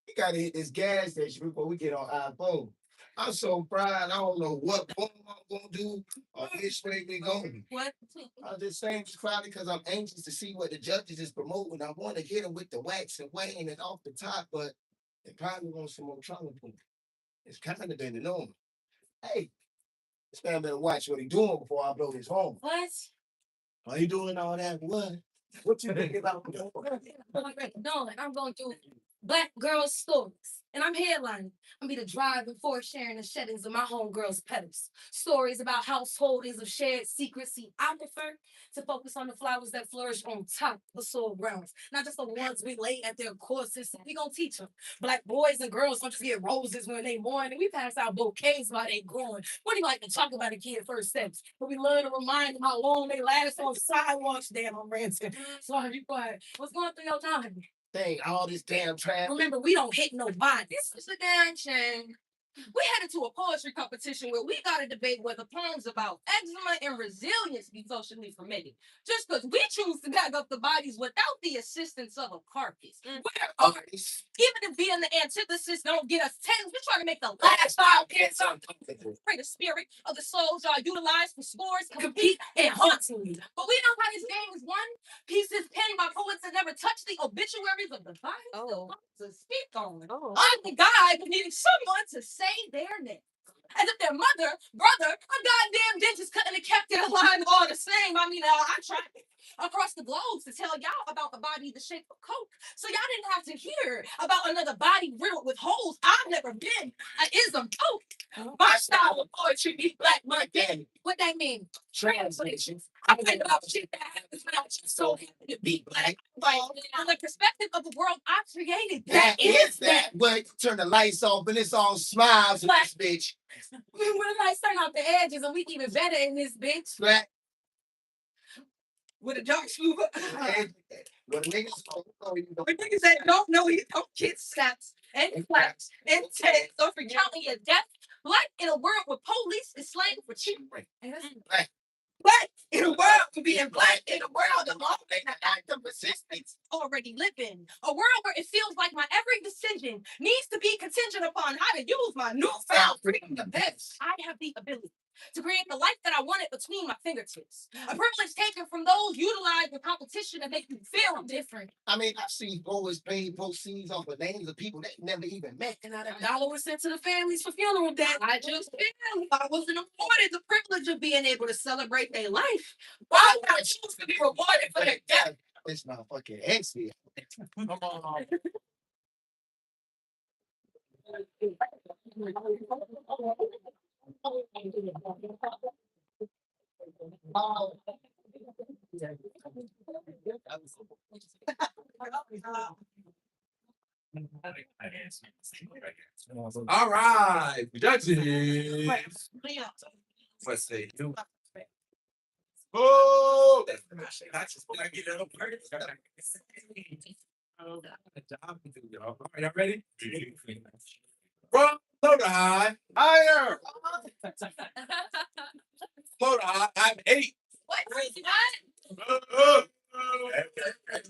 Speaker 3: we gotta hit this gas station before we get on iPhone. I'm so proud. I don't know what poem I'm gonna do or which way we going.
Speaker 1: What?
Speaker 3: I'm just saying it's cloudy because I'm anxious to see what the judges is promoting. I want to hit them with the wax and Wayne and off the top, but they probably want some more trouble. It's kind of been the norm. Hey, this man better watch what he doing before I blow his horn.
Speaker 1: What?
Speaker 3: Are you doing all that? What you think about?
Speaker 4: No, I'm going through Black girls' stories. And I'm headlining. I'm be the driving force sharing the sheddings of my homegirls' petals. Stories about householdings of shared secrecy. I prefer to focus on the flowers that flourish on top of soil grounds, not just the ones we lay at their courses. We gonna teach them. Black boys and girls don't just get roses when they born, and we pass out bouquets while they growing. What do you like to talk about a kid first steps? But we learn to remind them how long they last on sidewalks. Damn, I'm ranting. Sorry, be quiet. What's going through your mind?
Speaker 3: Dang, all this damn traffic.
Speaker 4: Remember, we don't hit nobody. This is the damn shame. We headed to a poetry competition where we got to debate whether poems about eczema and resilience be socially permitted. Just because we choose to bag up the bodies without the assistance of a carcass. We're artists. Even if being the antithesis don't get us tens, we're trying to make the last 5 kids uncomfortable. Pray the spirit of the souls y'all utilize for scores, compete, and hauntingly. But we know how this game is won. Pieces penned by poets that never touched the obituaries of the bodies to speak on. I'm the guy who needed someone to say their name.
Speaker 1: As if their mother, brother, a goddamn dentist couldn't have kept their line all the same. I mean, I tried across the globe to tell y'all about a body the shape of Coke. So y'all didn't have to hear about another body riddled with holes. I've never been an ism Coke. My style of poetry be black Monday. What that mean? Translation. I think about shit that happens when I just so happen to be black. Well, from the perspective of the world I created,
Speaker 3: That is that. But turn the lights off and it's all smiles in this bitch.
Speaker 1: When the lights turn off the edges and we even better in this bitch.
Speaker 3: Black.
Speaker 1: With a dark scuba.
Speaker 3: What niggas
Speaker 1: When niggas that don't know you don't get slaps and claps and tags or for counting your death. Black in a world where police is slang for cheap rate. Black in a world for being black in a world of long and act of resistance already living. A world where it feels like my every decision needs to be contingent upon how to use my newfound freedom the best. I have the ability to create the life that I wanted between my fingertips. A privilege taken from those utilized in competition to make you feel different.
Speaker 3: I mean, I've seen boys paying proceeds off of names of people they never even met.
Speaker 1: And not a dollar was sent to the families for funeral debt. I just feel I wasn't afforded the privilege of being able to celebrate their life. Why would I choose to be rewarded for their death?
Speaker 3: This motherfucking ex here.
Speaker 9: Come on.
Speaker 5: All right, judges. Let's see. Oh, that's just what I get out of practice. All right, y'all ready? From low to high, higher. Low to high, I'm 8.
Speaker 1: What?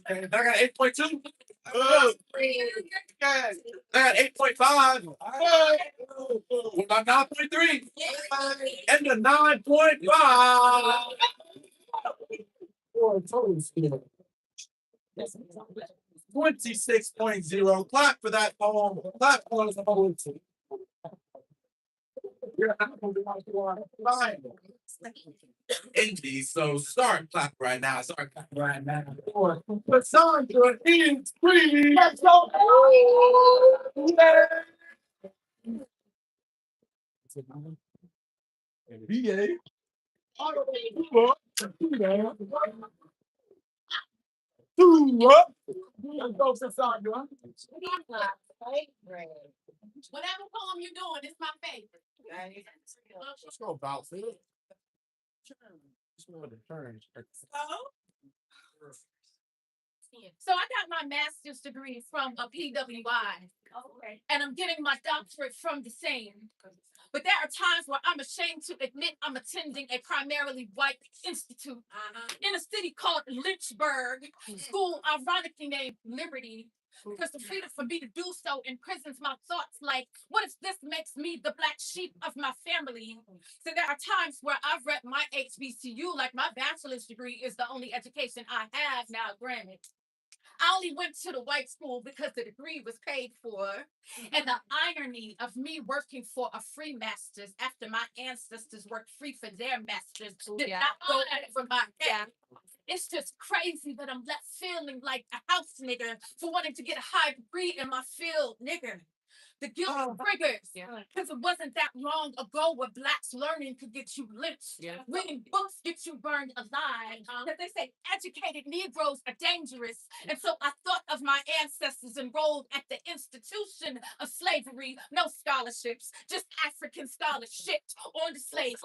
Speaker 5: I got 8.2. I got 8.5. What about 9.3? And the 9.5. 26.0. Clap for that poem. Clap for the poetry. Indeed. So start clap right now. Start clap right now. For Sandra is free. Let's go. BA. Two up.
Speaker 1: Whatever poem you're doing, it's my favorite.
Speaker 5: Let's go about it.
Speaker 4: So I got my master's degree from a PWI. Okay. And I'm getting my doctorate from the same. But there are times where I'm ashamed to admit I'm attending a primarily white institute in a city called Lynchburg, school ironically named Liberty, because the freedom for me to do so imprisons my thoughts like, what if this makes me the black sheep of my family? So there are times where I've read my HBCU like my bachelor's degree is the only education I have now, granted. I only went to the white school because the degree was paid for. And the irony of me working for a free master's after my ancestors worked free for their masters did not go for my head. It's just crazy that I'm left feeling like a house nigger for wanting to get a high degree in my field, nigger. The guilt triggers, because it wasn't that long ago where blacks learning could get you lynched. Reading books get you burned alive. That they say educated Negroes are dangerous. And so I thought of my ancestors enrolled at the institution of slavery. No scholarships, just African scholarship on the slave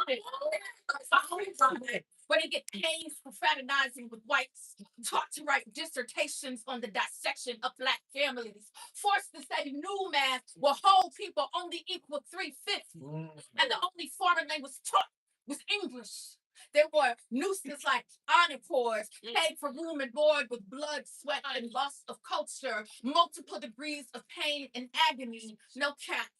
Speaker 4: where they get paid for fraternizing with whites, taught to write dissertations on the dissection of black families, forced to study new math where whole people only equal 3/5, and the only foreign language taught was English. There were nooses like encores, paid for room and board with blood, sweat, and loss of culture, multiple degrees of pain and agony, no cap,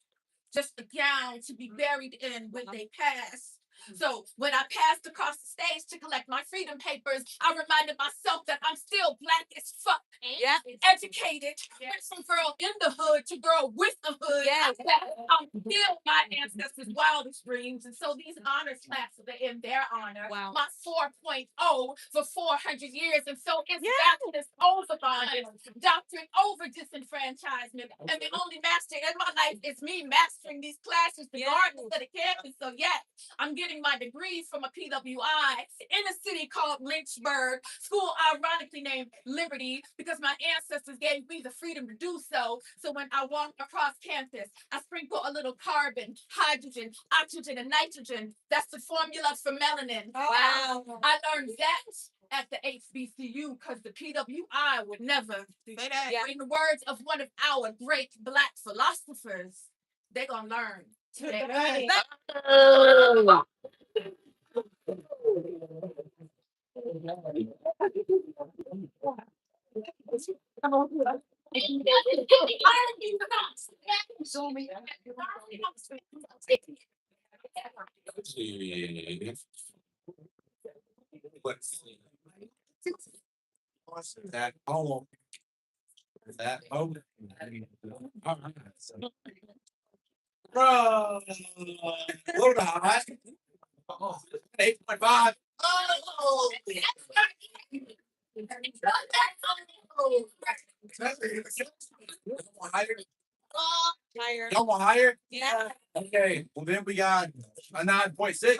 Speaker 4: just a gown to be buried in when they pass. So when I passed across the stage to collect my freedom papers, I reminded myself that I'm still black as fuck
Speaker 1: Yeah.
Speaker 4: Educated. Went from girl in the hood to girl with the hood.
Speaker 1: Yeah.
Speaker 4: I'm still my ancestors' wildest dreams. And so these honors classes are in their honor.
Speaker 1: Wow.
Speaker 4: My 4.0 for 400 years. And so it's baptist over bondage, doctrine over disenfranchisement. And the only master in my life is me mastering these classes, regardless of the campus. So yes, I'm getting my degrees from a PWI in a city called Lynchburg, school ironically named Liberty, because my ancestors gave me the freedom to do so. So when I walk across campus, I sprinkle a little carbon, hydrogen, oxygen, and nitrogen. That's the formula for melanin.
Speaker 1: Wow.
Speaker 4: I learned that at the HBCU because the PWI would never.
Speaker 6: Say that.
Speaker 1: Yeah.
Speaker 4: In the words of one of our great Black philosophers, they're going to learn today.
Speaker 1: Right.
Speaker 5: What's that? Oh, that. Oh, bro. Load high. 8.5.
Speaker 4: Oh,
Speaker 1: Higher.
Speaker 5: Y'all want higher?
Speaker 1: Yeah.
Speaker 5: Okay. Well, then we got a 9.6.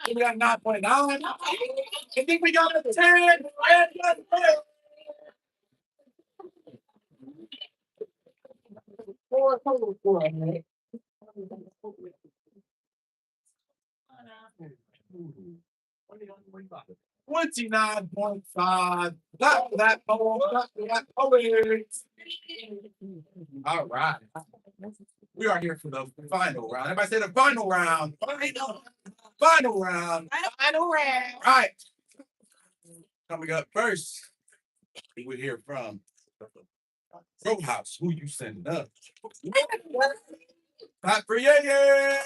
Speaker 5: We got 9.9. I think we got a 10. $29.5. That poem. That poem. All right. We are here for the final round. Everybody say the final round. Final round.
Speaker 6: Final round.
Speaker 5: All right. Coming up first, we hear from Roadhouse. Who you sending up? Clap for yeah.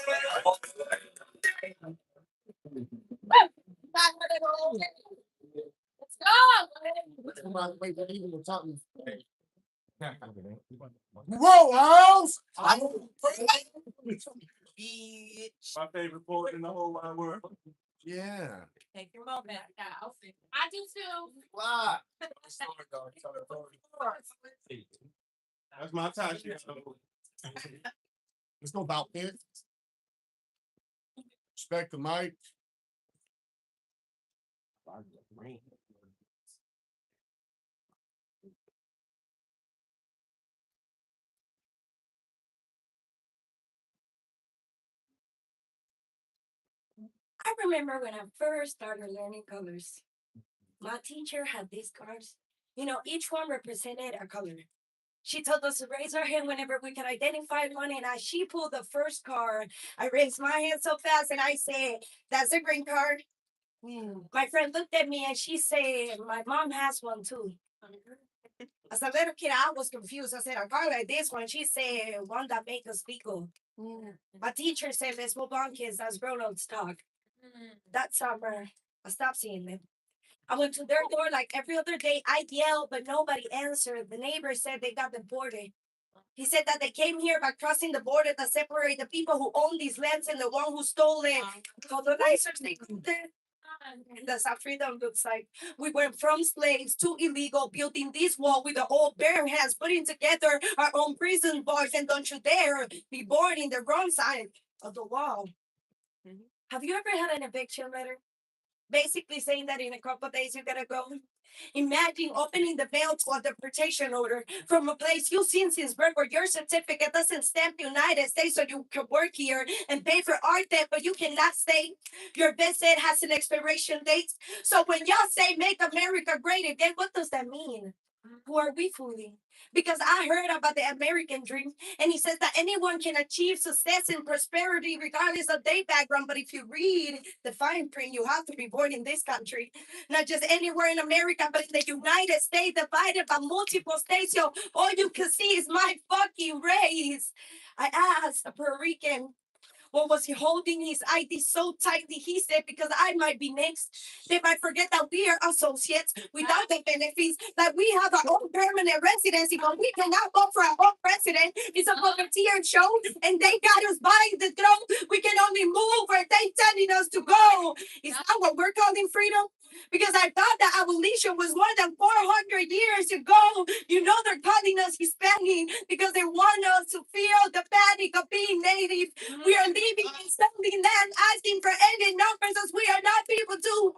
Speaker 5: Roadhouse. My favorite poet in the whole wide world.
Speaker 7: Yeah.
Speaker 4: take your moment now. I do too.
Speaker 7: Why?
Speaker 5: That's my time.
Speaker 7: Let's go about it. Respect the mic.
Speaker 1: I remember when I first started learning colors, my teacher had these cards. You know, each one represented a color. She told us to raise our hand whenever we could identify one, and as she pulled the first card, I raised my hand so fast and I said, "That's a green card." My friend looked at me and she said, "My mom has one too." As a little kid, I was confused. I said, "A card like this one." She said, "One that make us speak." My teacher said, "Let's move on, kids. That's grown-ups talk." That summer, I stopped seeing them. I went to their door like every other day. I yelled, but nobody answered. The neighbor said they got deported. He said that they came here by crossing the border to separate the people who own these lands and the one who stole it. Colonizers, they called it. And that's how freedom looks like. We went from slaves to illegal, building this wall with the old bare hands, putting together our own prison bars. And don't you dare be born in the wrong side of the wall. Have you ever had an eviction letter? Basically saying that in a couple of days you gotta go. Imagine opening the mail to a deportation order from a place you've seen since birth where your certificate doesn't stamp United States so you can work here and pay for art debt, but you cannot stay. Your visit has an expiration date. So when y'all say make America great again, what does that mean? Who are we fooling? Because I heard about the American dream, and he says that anyone can achieve success and prosperity regardless of their background. But if you read the fine print, you have to be born in this country, not just anywhere in America, but in the United States, divided by multiple states. So all you can see is my fucking race. I asked a Puerto Rican, Or was he holding his ID so tightly? He said, because I might be next. They might forget that we are associates without the benefits, that we have our own permanent residency, but we cannot vote for our own president. It's a puppeteer show, and they got us by the throat. We can only move where they telling us to go. Is that what we're calling freedom? Because I thought that abolition was more than 400 years ago. You know, they're calling us Hispanic because they want us to feel the panic of being native. We are living in something land asking for any numbers as we are not people too.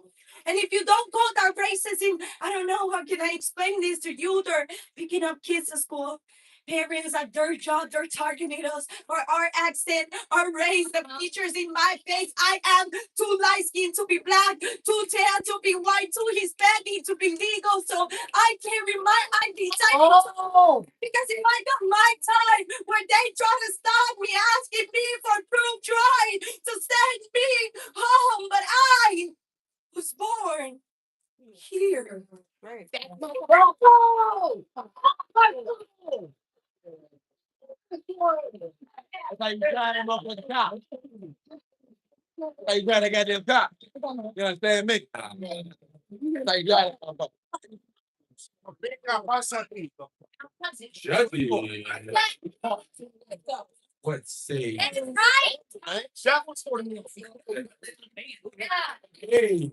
Speaker 1: And if you don't call that racism, I don't know how can I explain this to you. They're picking up kids at school. Parents at their job, they're targeting us for our accent, our race, the features in my face. I am too light skinned to be black, too tan to be white, too Hispanic to be legal. So I carry my ID type.
Speaker 5: Oh!
Speaker 1: Because it might come my time when they try to stop me, asking me for proof, trying to send me home. But I was born here.
Speaker 5: Right. That's how you drive him up with the cop. That's how you drive that goddamn cop. You understand me? That's how you drive that Let's see.
Speaker 4: Right?
Speaker 5: That was for me.
Speaker 4: Yeah.
Speaker 5: Hey.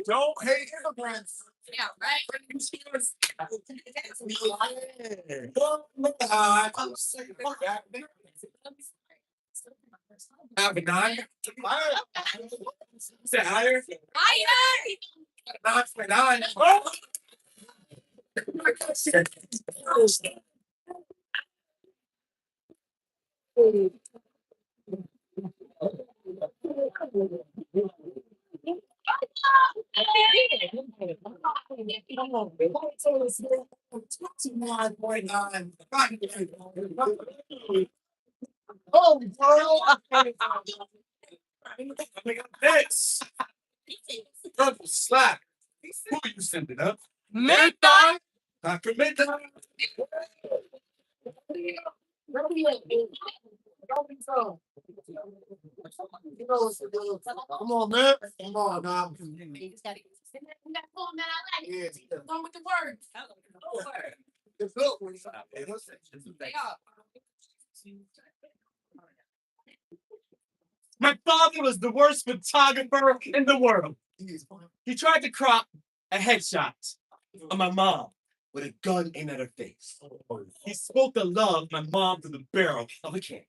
Speaker 5: Don't hate immigrants.
Speaker 4: Yeah, right.
Speaker 5: Have a nine. Say higher.
Speaker 4: Higher.
Speaker 5: Nine. Oh, this. Double slap. Who are you sending up?
Speaker 9: Midnight.
Speaker 5: Dr. Midnight. Come on, man. Come on, now.
Speaker 4: You just gotta send that form that I like.
Speaker 5: Yeah.
Speaker 4: Go with the words.
Speaker 5: It's look.
Speaker 4: They are.
Speaker 2: My father was the worst photographer in the world. He tried to crop a headshot of my mom with a gun aimed at her face. He spoke the love of my mom through the barrel of a can.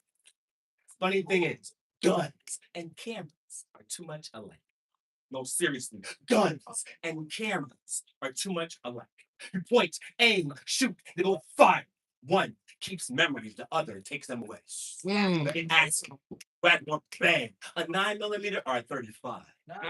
Speaker 2: Funny thing is, guns and cameras are too much alike. No, seriously, guns and cameras are too much alike. You point, aim, shoot, they both fire. One keeps memories, the other takes them away. They ask, whack or bang, a 9mm or a 35.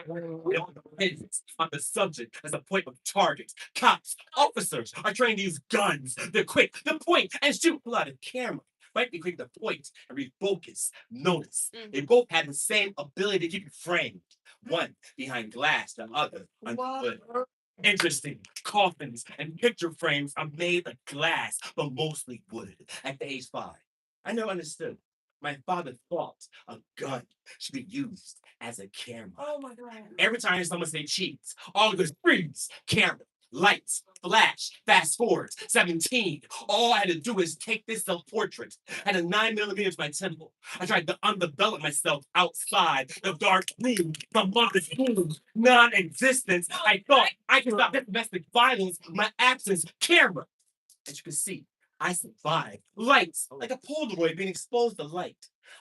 Speaker 2: We don't depend on the subject as a point of target. Cops, officers are trained to use guns. They're quick to point and shoot. A lot of camera might be quick to point and refocus. Notice they both have the same ability to keep you framed. One behind glass, the other on wood. Interesting. Coffins and picture frames are made of glass, but mostly wood. At the age 5, I never understood. My father thought a gun should be used as a camera.
Speaker 1: Oh my God.
Speaker 2: Every time someone say cheats, all of this freeze, camera, lights, flash, fast forwards, 17. All I had to do is take this self-portrait at a 9mm to my temple. I tried to undevelop myself outside the dark room, my mother's room, non-existence. I thought I could stop this domestic violence, my absence, camera. As you can see, I survived. Lights, like a Polaroid being exposed to light.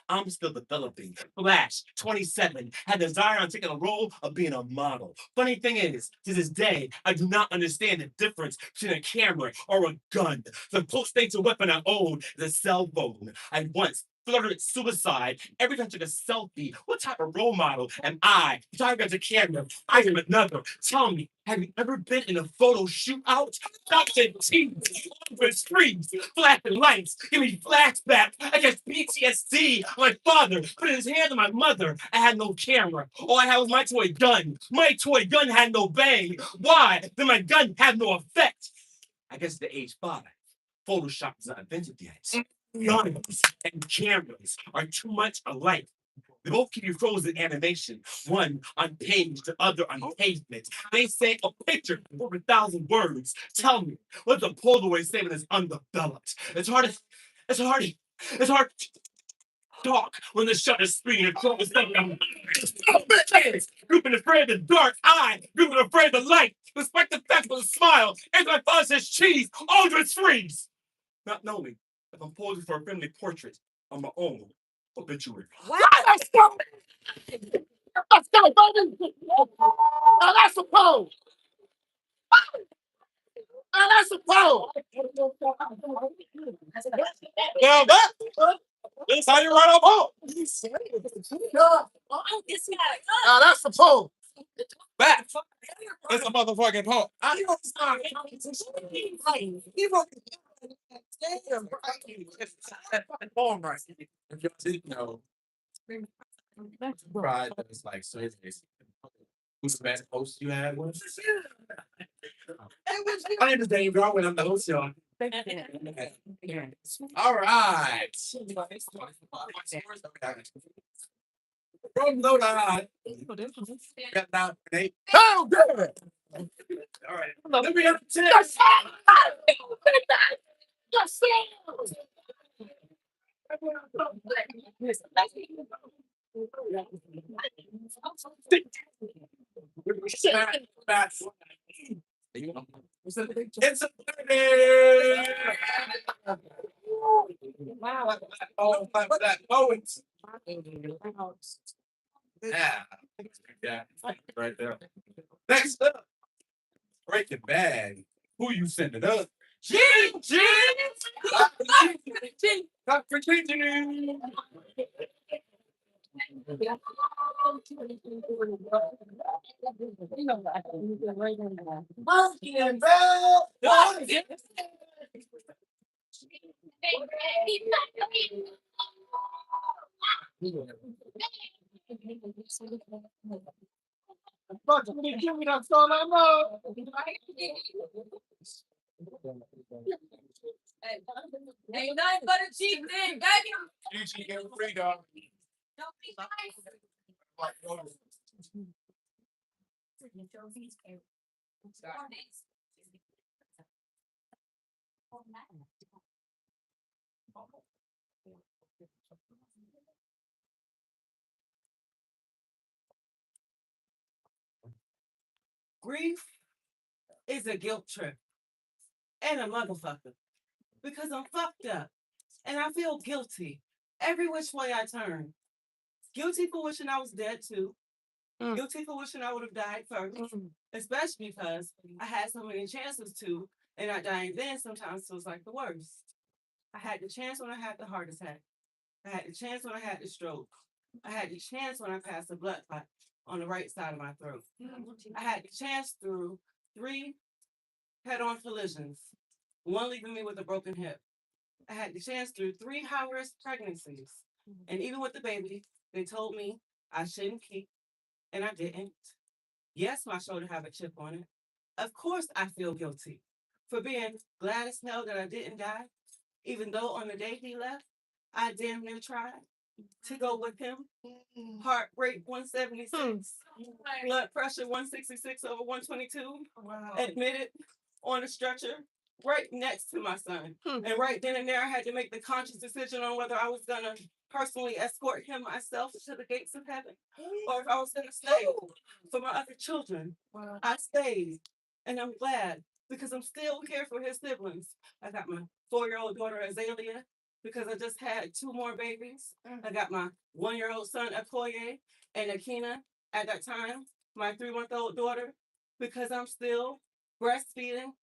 Speaker 2: I'm still developing. Flash, 27, had the desire on taking a role of being a model. Funny thing is, to this day, I do not understand the difference between a camera or a gun. The closest thing to a weapon I own is a cell phone. I once flirted with suicide. Every time I took a selfie, what type of role model am I? Talking about the camera, I am another. Tell me, have you ever been in a photo shootout? Dr. T, over screens, flashing lights, give me flashback. I guess PTSD. My father put his hand on my mother. I had no camera. All I had was my toy gun. My toy gun had no bang. Why? Then my gun had no effect. I guess at the age 5, Photoshop is not invented yet. Guns and cameras are too much alike. They both keep you frozen animation. One on page, the other on pavement. They say a picture over 1,000 words. Tell me, what's a Polaroid say when it's undeveloped? It's hard to talk when the shutter's screen and close up. Grouping afraid of the dark eye, grouping afraid of the light. Despite the fact of a smile, as my father says cheese, Aldrich freeze. Not knowing if I'm posing for a friendly portrait on my own obituary.
Speaker 7: Let's go! Let's go, baby! Now that's a pole! Now that's a pole!
Speaker 2: Now that's how you run up home.
Speaker 7: Now that's the pole!
Speaker 2: Back. That's a motherfucking pole. If y'all didn't know, pride was like surveys. Who's the best host you had? My name is Dave Garwin. I'm the host, y'all. All right. From Rhode Island. Got down Nate.
Speaker 7: Oh, good!
Speaker 2: All right. Let me up to
Speaker 7: Yes! Yes!
Speaker 2: It's a party. Wow. Oh, that poet. Yeah. Yeah. Right there. Next up, Breaking Bad. Who you sending up? Gene! Dr. Gene! Breaking Bad! That's all I know.
Speaker 1: Ain't nothing but a cheap thing, baby.
Speaker 2: You get free, dog.
Speaker 1: Don't be
Speaker 6: Grief is a guilt trip and a motherfucker because I'm fucked up and I feel guilty every which way I turn. Guilty for wishing I was dead too. Guilty for wishing I would have died first, especially because I had so many chances to, and not dying then sometimes feels like the worst. I had the chance when I had the heart attack. I had the chance when I had the stroke. I had the chance when I passed the blood clot on the right side of my throat. I had the chance through 3 head-on collisions, 1 leaving me with a broken hip. I had the chance through 3 high-risk pregnancies. And even with the baby, they told me I shouldn't keep, and I didn't. Yes, my shoulder have a chip on it. Of course I feel guilty for being glad as hell that I didn't die, even though on the day he left, I damn near tried to go with him. Heart rate 176, blood pressure 166 over 122. Wow. Admitted on a stretcher right next to my son. And right then and there, I had to make the conscious decision on whether I was going to personally escort him myself to the gates of heaven or if I was going to stay for my other children. Wow. I stayed, and I'm glad because I'm still here for his siblings. I got my 4-year-old daughter, Azalea, because I just had 2 more babies. I got my 1-year-old son, Akoye, and Akina at that time, my 3-month-old daughter, because I'm still breastfeeding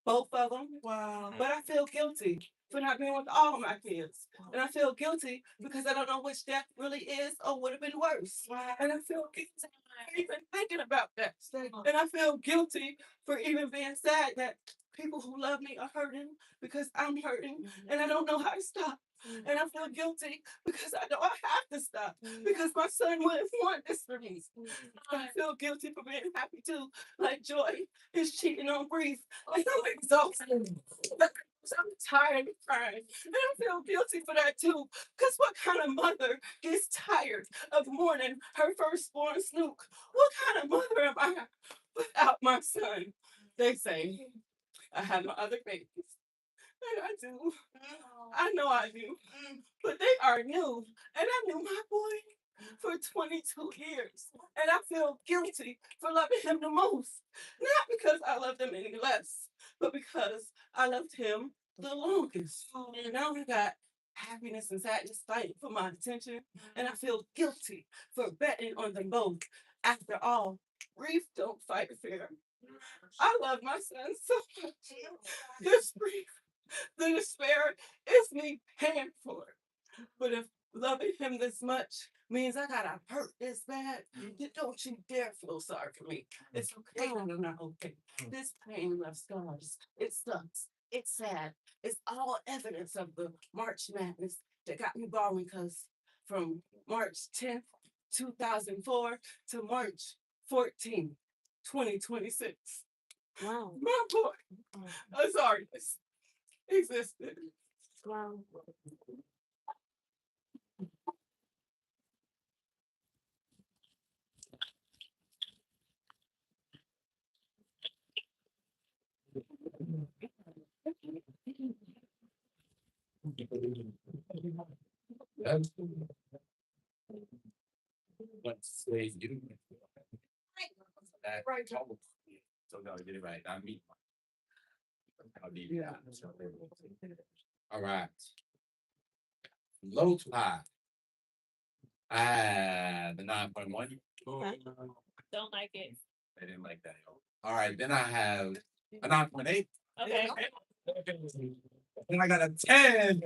Speaker 6: both of them. Wow. But I feel guilty for not being with all my kids. And I feel guilty because I don't know which death really is or would have been worse. And I feel guilty for even thinking about that. And I feel guilty for even being sad that people who love me are hurting because I'm hurting and I don't know how to stop. And I feel guilty because I know I have to stop because my son wouldn't want this for me. I feel guilty for being happy too, like Joy is cheating on Breeze. And I'm exhausted. I'm tired of crying. And I feel guilty for that too. Because what kind of mother gets tired of mourning her firstborn Snook? What kind of mother am I without my son? They say I have my other babies. And I do. I know I do. But they are new. And I knew my boy for 22 years. And I feel guilty for loving him the most. Not because I loved him any less, but because I loved him the longest. And now I got happiness and sadness fighting for my attention. And I feel guilty for betting on them both. After all, grief don't fight fair. I love my son so much. This grief, the despair is me paying for it. But if loving him this much means I gotta hurt this bad, then don't you dare feel sorry for me. It's okay when I'm not okay. This pain left scars. It sucks. It's sad. It's all evidence of the March Madness that got me bawling because from March 10th, 2004 to March 14th, 2026.
Speaker 4: Wow.
Speaker 6: My boy, I'm sorry, this existed.
Speaker 4: Wow.
Speaker 2: Let's say you. Right. So no, you did it right. I mean, I'll be all right. Low to high. The 9.1.
Speaker 4: Don't like it.
Speaker 2: I didn't like that. All right, then I have a 9.8.
Speaker 4: Okay.
Speaker 2: Then I got a 10.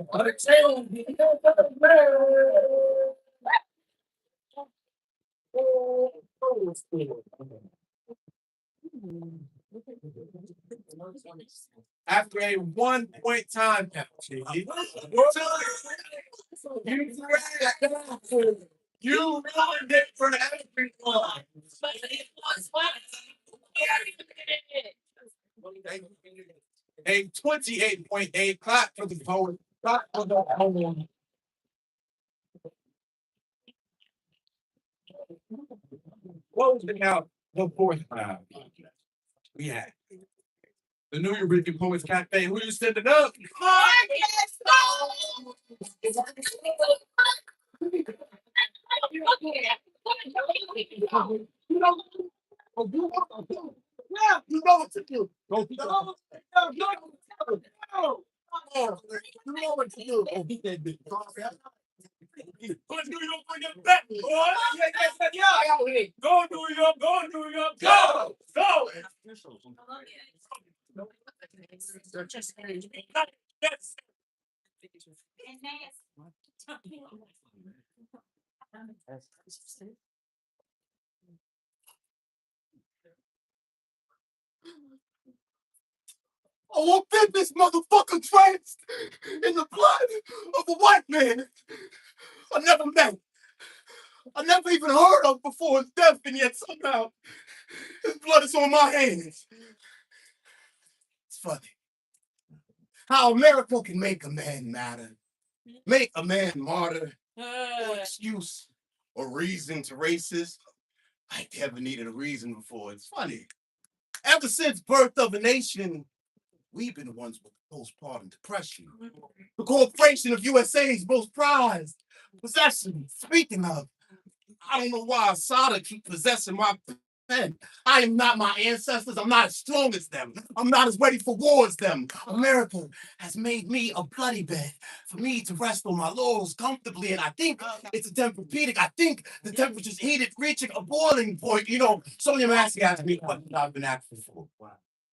Speaker 2: After a 1 point time penalty, you ruined it for everyone.
Speaker 4: But it was what?
Speaker 2: A 28.8 clap for the poet. Clap for the poet. Closing out the fourth round, we had the Nuyorican Poets Cafe. Who you sending up? Yeah, you know what to do. Go, you know what to do. Oh, beat that bitch. Let's do your fucking bet, boy. Yeah. Go, New York. Go, New York. Go. Go. Yes. I won't fit this motherfucker drenched in the blood of a white man I never met. I never even heard of before his death, and yet somehow his blood is on my hands. It's funny how America can make a man matter, make a man martyr, no excuse or reason to racist. I never needed a reason before. It's funny. Ever since birth of a nation, we've been the ones with the postpartum depression. The corporation of USA's most prized possession. Speaking of, I don't know why Asada keep possessing my pen. I am not my ancestors. I'm not as strong as them. I'm not as ready for war as them. America has made me a bloody bed for me to rest on my laurels comfortably. And I think it's a Tempur-Pedic. I think the temperature's heated, reaching a boiling point. You know, Sonia Massey asked me what I've been asking for.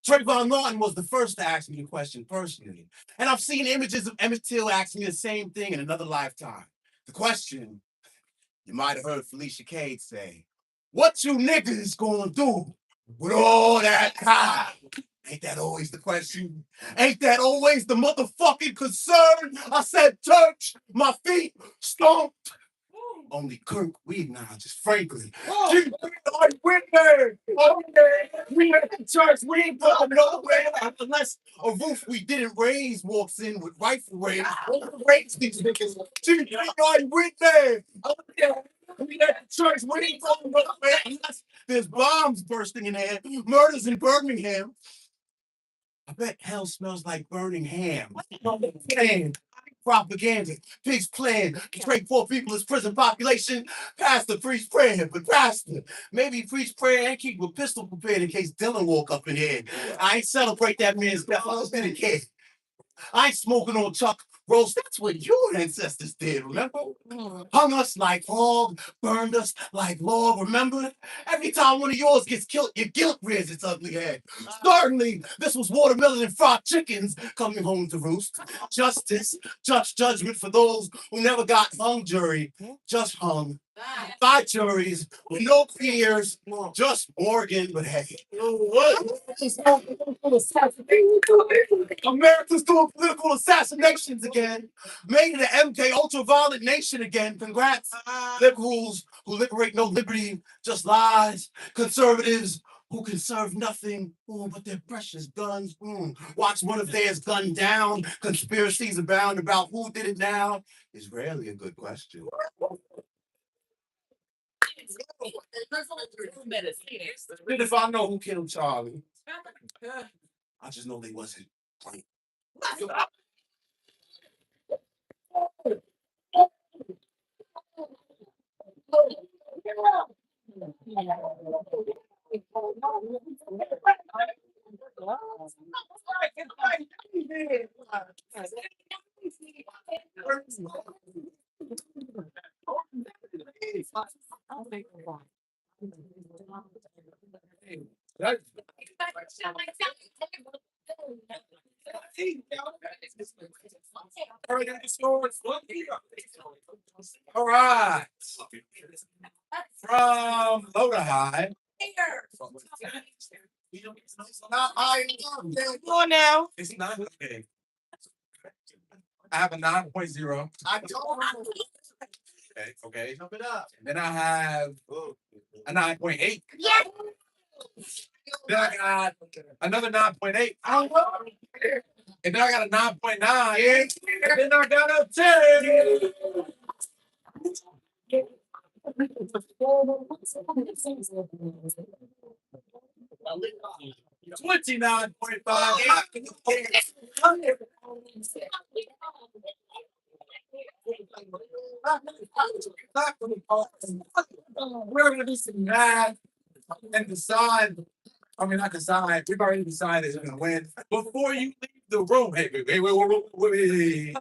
Speaker 2: Trayvon Martin was the first to ask me the question personally. And I've seen images of Emmett Till asking me the same thing in another lifetime. The question, you might have heard Felicia Cade say, what you niggas gonna do with all that time? Ain't that always the question? Ain't that always the motherfucking concern? I said, church, my feet stomped. Only Kirk we acknowledges, frankly. We at the church, we ain't going nowhere unless a roof we didn't raise walks in with rifle range. Raise these niggas. We there. We at the church, we ain't going nowhere unless there's bombs bursting in the air, murders in Birmingham. I bet hell smells like burning ham. Propaganda, pigs playing, trade poor people as prison population. Pastor preach prayer, but pastor, maybe preach prayer and keep a pistol prepared in case Dylan woke up in here. I ain't celebrate that man's death. I was a kid. I ain't smoking on Chuck Rose. That's what your ancestors did, remember? Hung us like hog, burned us like log, remember? Every time one of yours gets killed, your guilt rears its ugly head. Certainly, this was watermelon and fried chickens coming home to roost. Justice, just judgment for those who never got hung jury, just hung. By juries with no peers, just Morgan, but hey. America's doing political assassinations again. Making the MK ultraviolet nation again. Congrats. Liberals who liberate no liberty, just lies. Conservatives who can serve nothing but their precious guns. Watch one of theirs gunned down. Conspiracies abound about who did it now is rarely a good question. Even if I know who killed Charlie, I just know they wasn't playing. All right. From Loda High.
Speaker 6: Come on now.
Speaker 2: It's not okay. I have a 9.0. Okay.
Speaker 3: Jump it up.
Speaker 2: Then I have a 9.8.
Speaker 6: Yeah.
Speaker 2: Then I got another 9.8. And then I got a 9.9. And then I got a 10. 29.5. We're gonna do some math and decide. I mean, not decide. We've already decided who's gonna win. Before you leave the room, hey, wait. Before you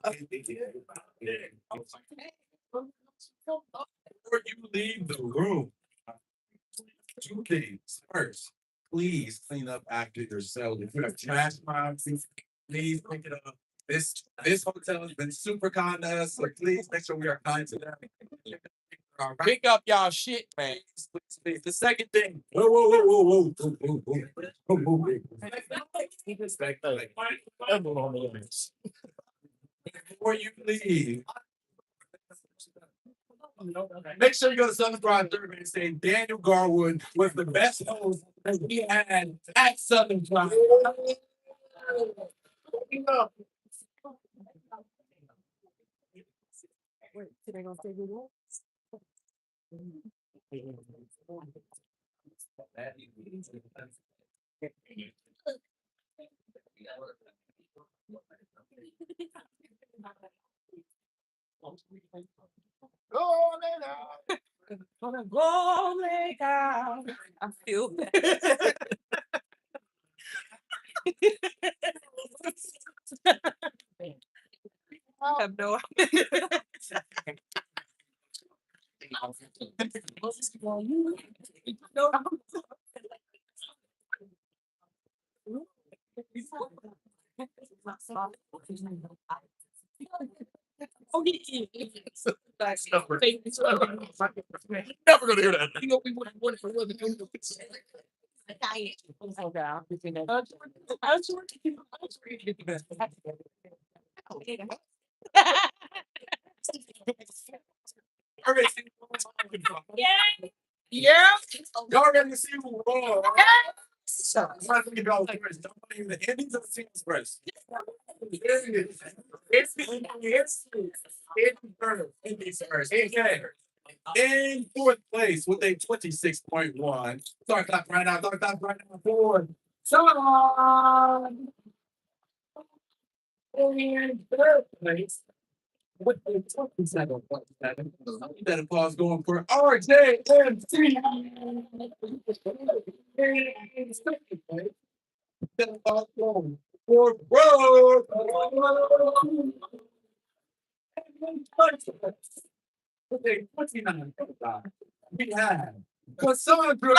Speaker 2: leave the room, two things. First, please clean up after yourself. If you have trash bombs, please pick it up. This hotel has been super kind to us, so please make sure we are kind to them. All right. Pick up y'all shit, man. Please. The second thing. Whoa. Before you leave, make sure you go to Southern Fried Survey and say Daniel Garwood was the best host that we had at Southern Fried.
Speaker 6: Go lay down. I feel bad. I have no idea.
Speaker 5: That's never. Never gonna hear that. You know, we would have for other people. Yeah. Y'all ready to see who won? So, I'm not thinking about first. Don't believe the endings of the seasons first. Okay. In fourth place with a 26.1. Start clock right now. Start clock right now. Forward. Son. In third place with a 27.7. That applause going for RJMC. In second place. That applause going for Bro. With a 29.5. We have Cassandra.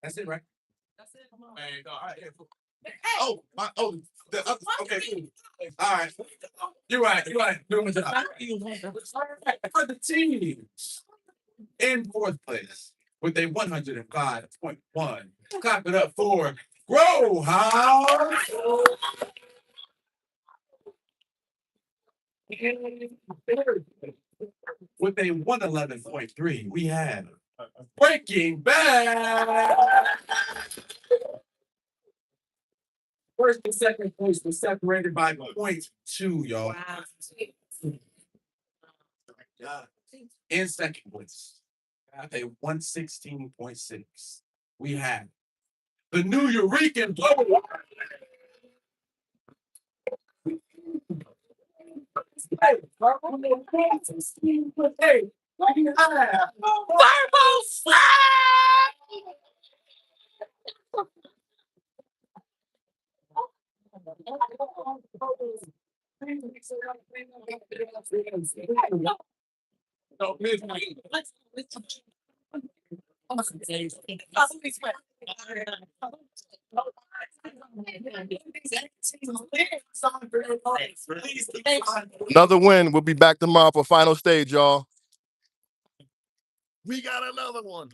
Speaker 5: That's it, right?
Speaker 1: That's it.
Speaker 2: Man, all right, yeah, cool. The other, okay, cool. All right. You're right. Doing the job. For the teams in fourth place with a 105.1. Clap it up for Grow House. In third place with a 111.3, we have Breaking Bad. First and second place was separated by 0.2, y'all.
Speaker 1: Wow.
Speaker 2: In second place, at a 116.6, we have the Nuyorican Bout. Hey,
Speaker 7: Another win. We'll be back tomorrow for final stage, y'all. We got another one.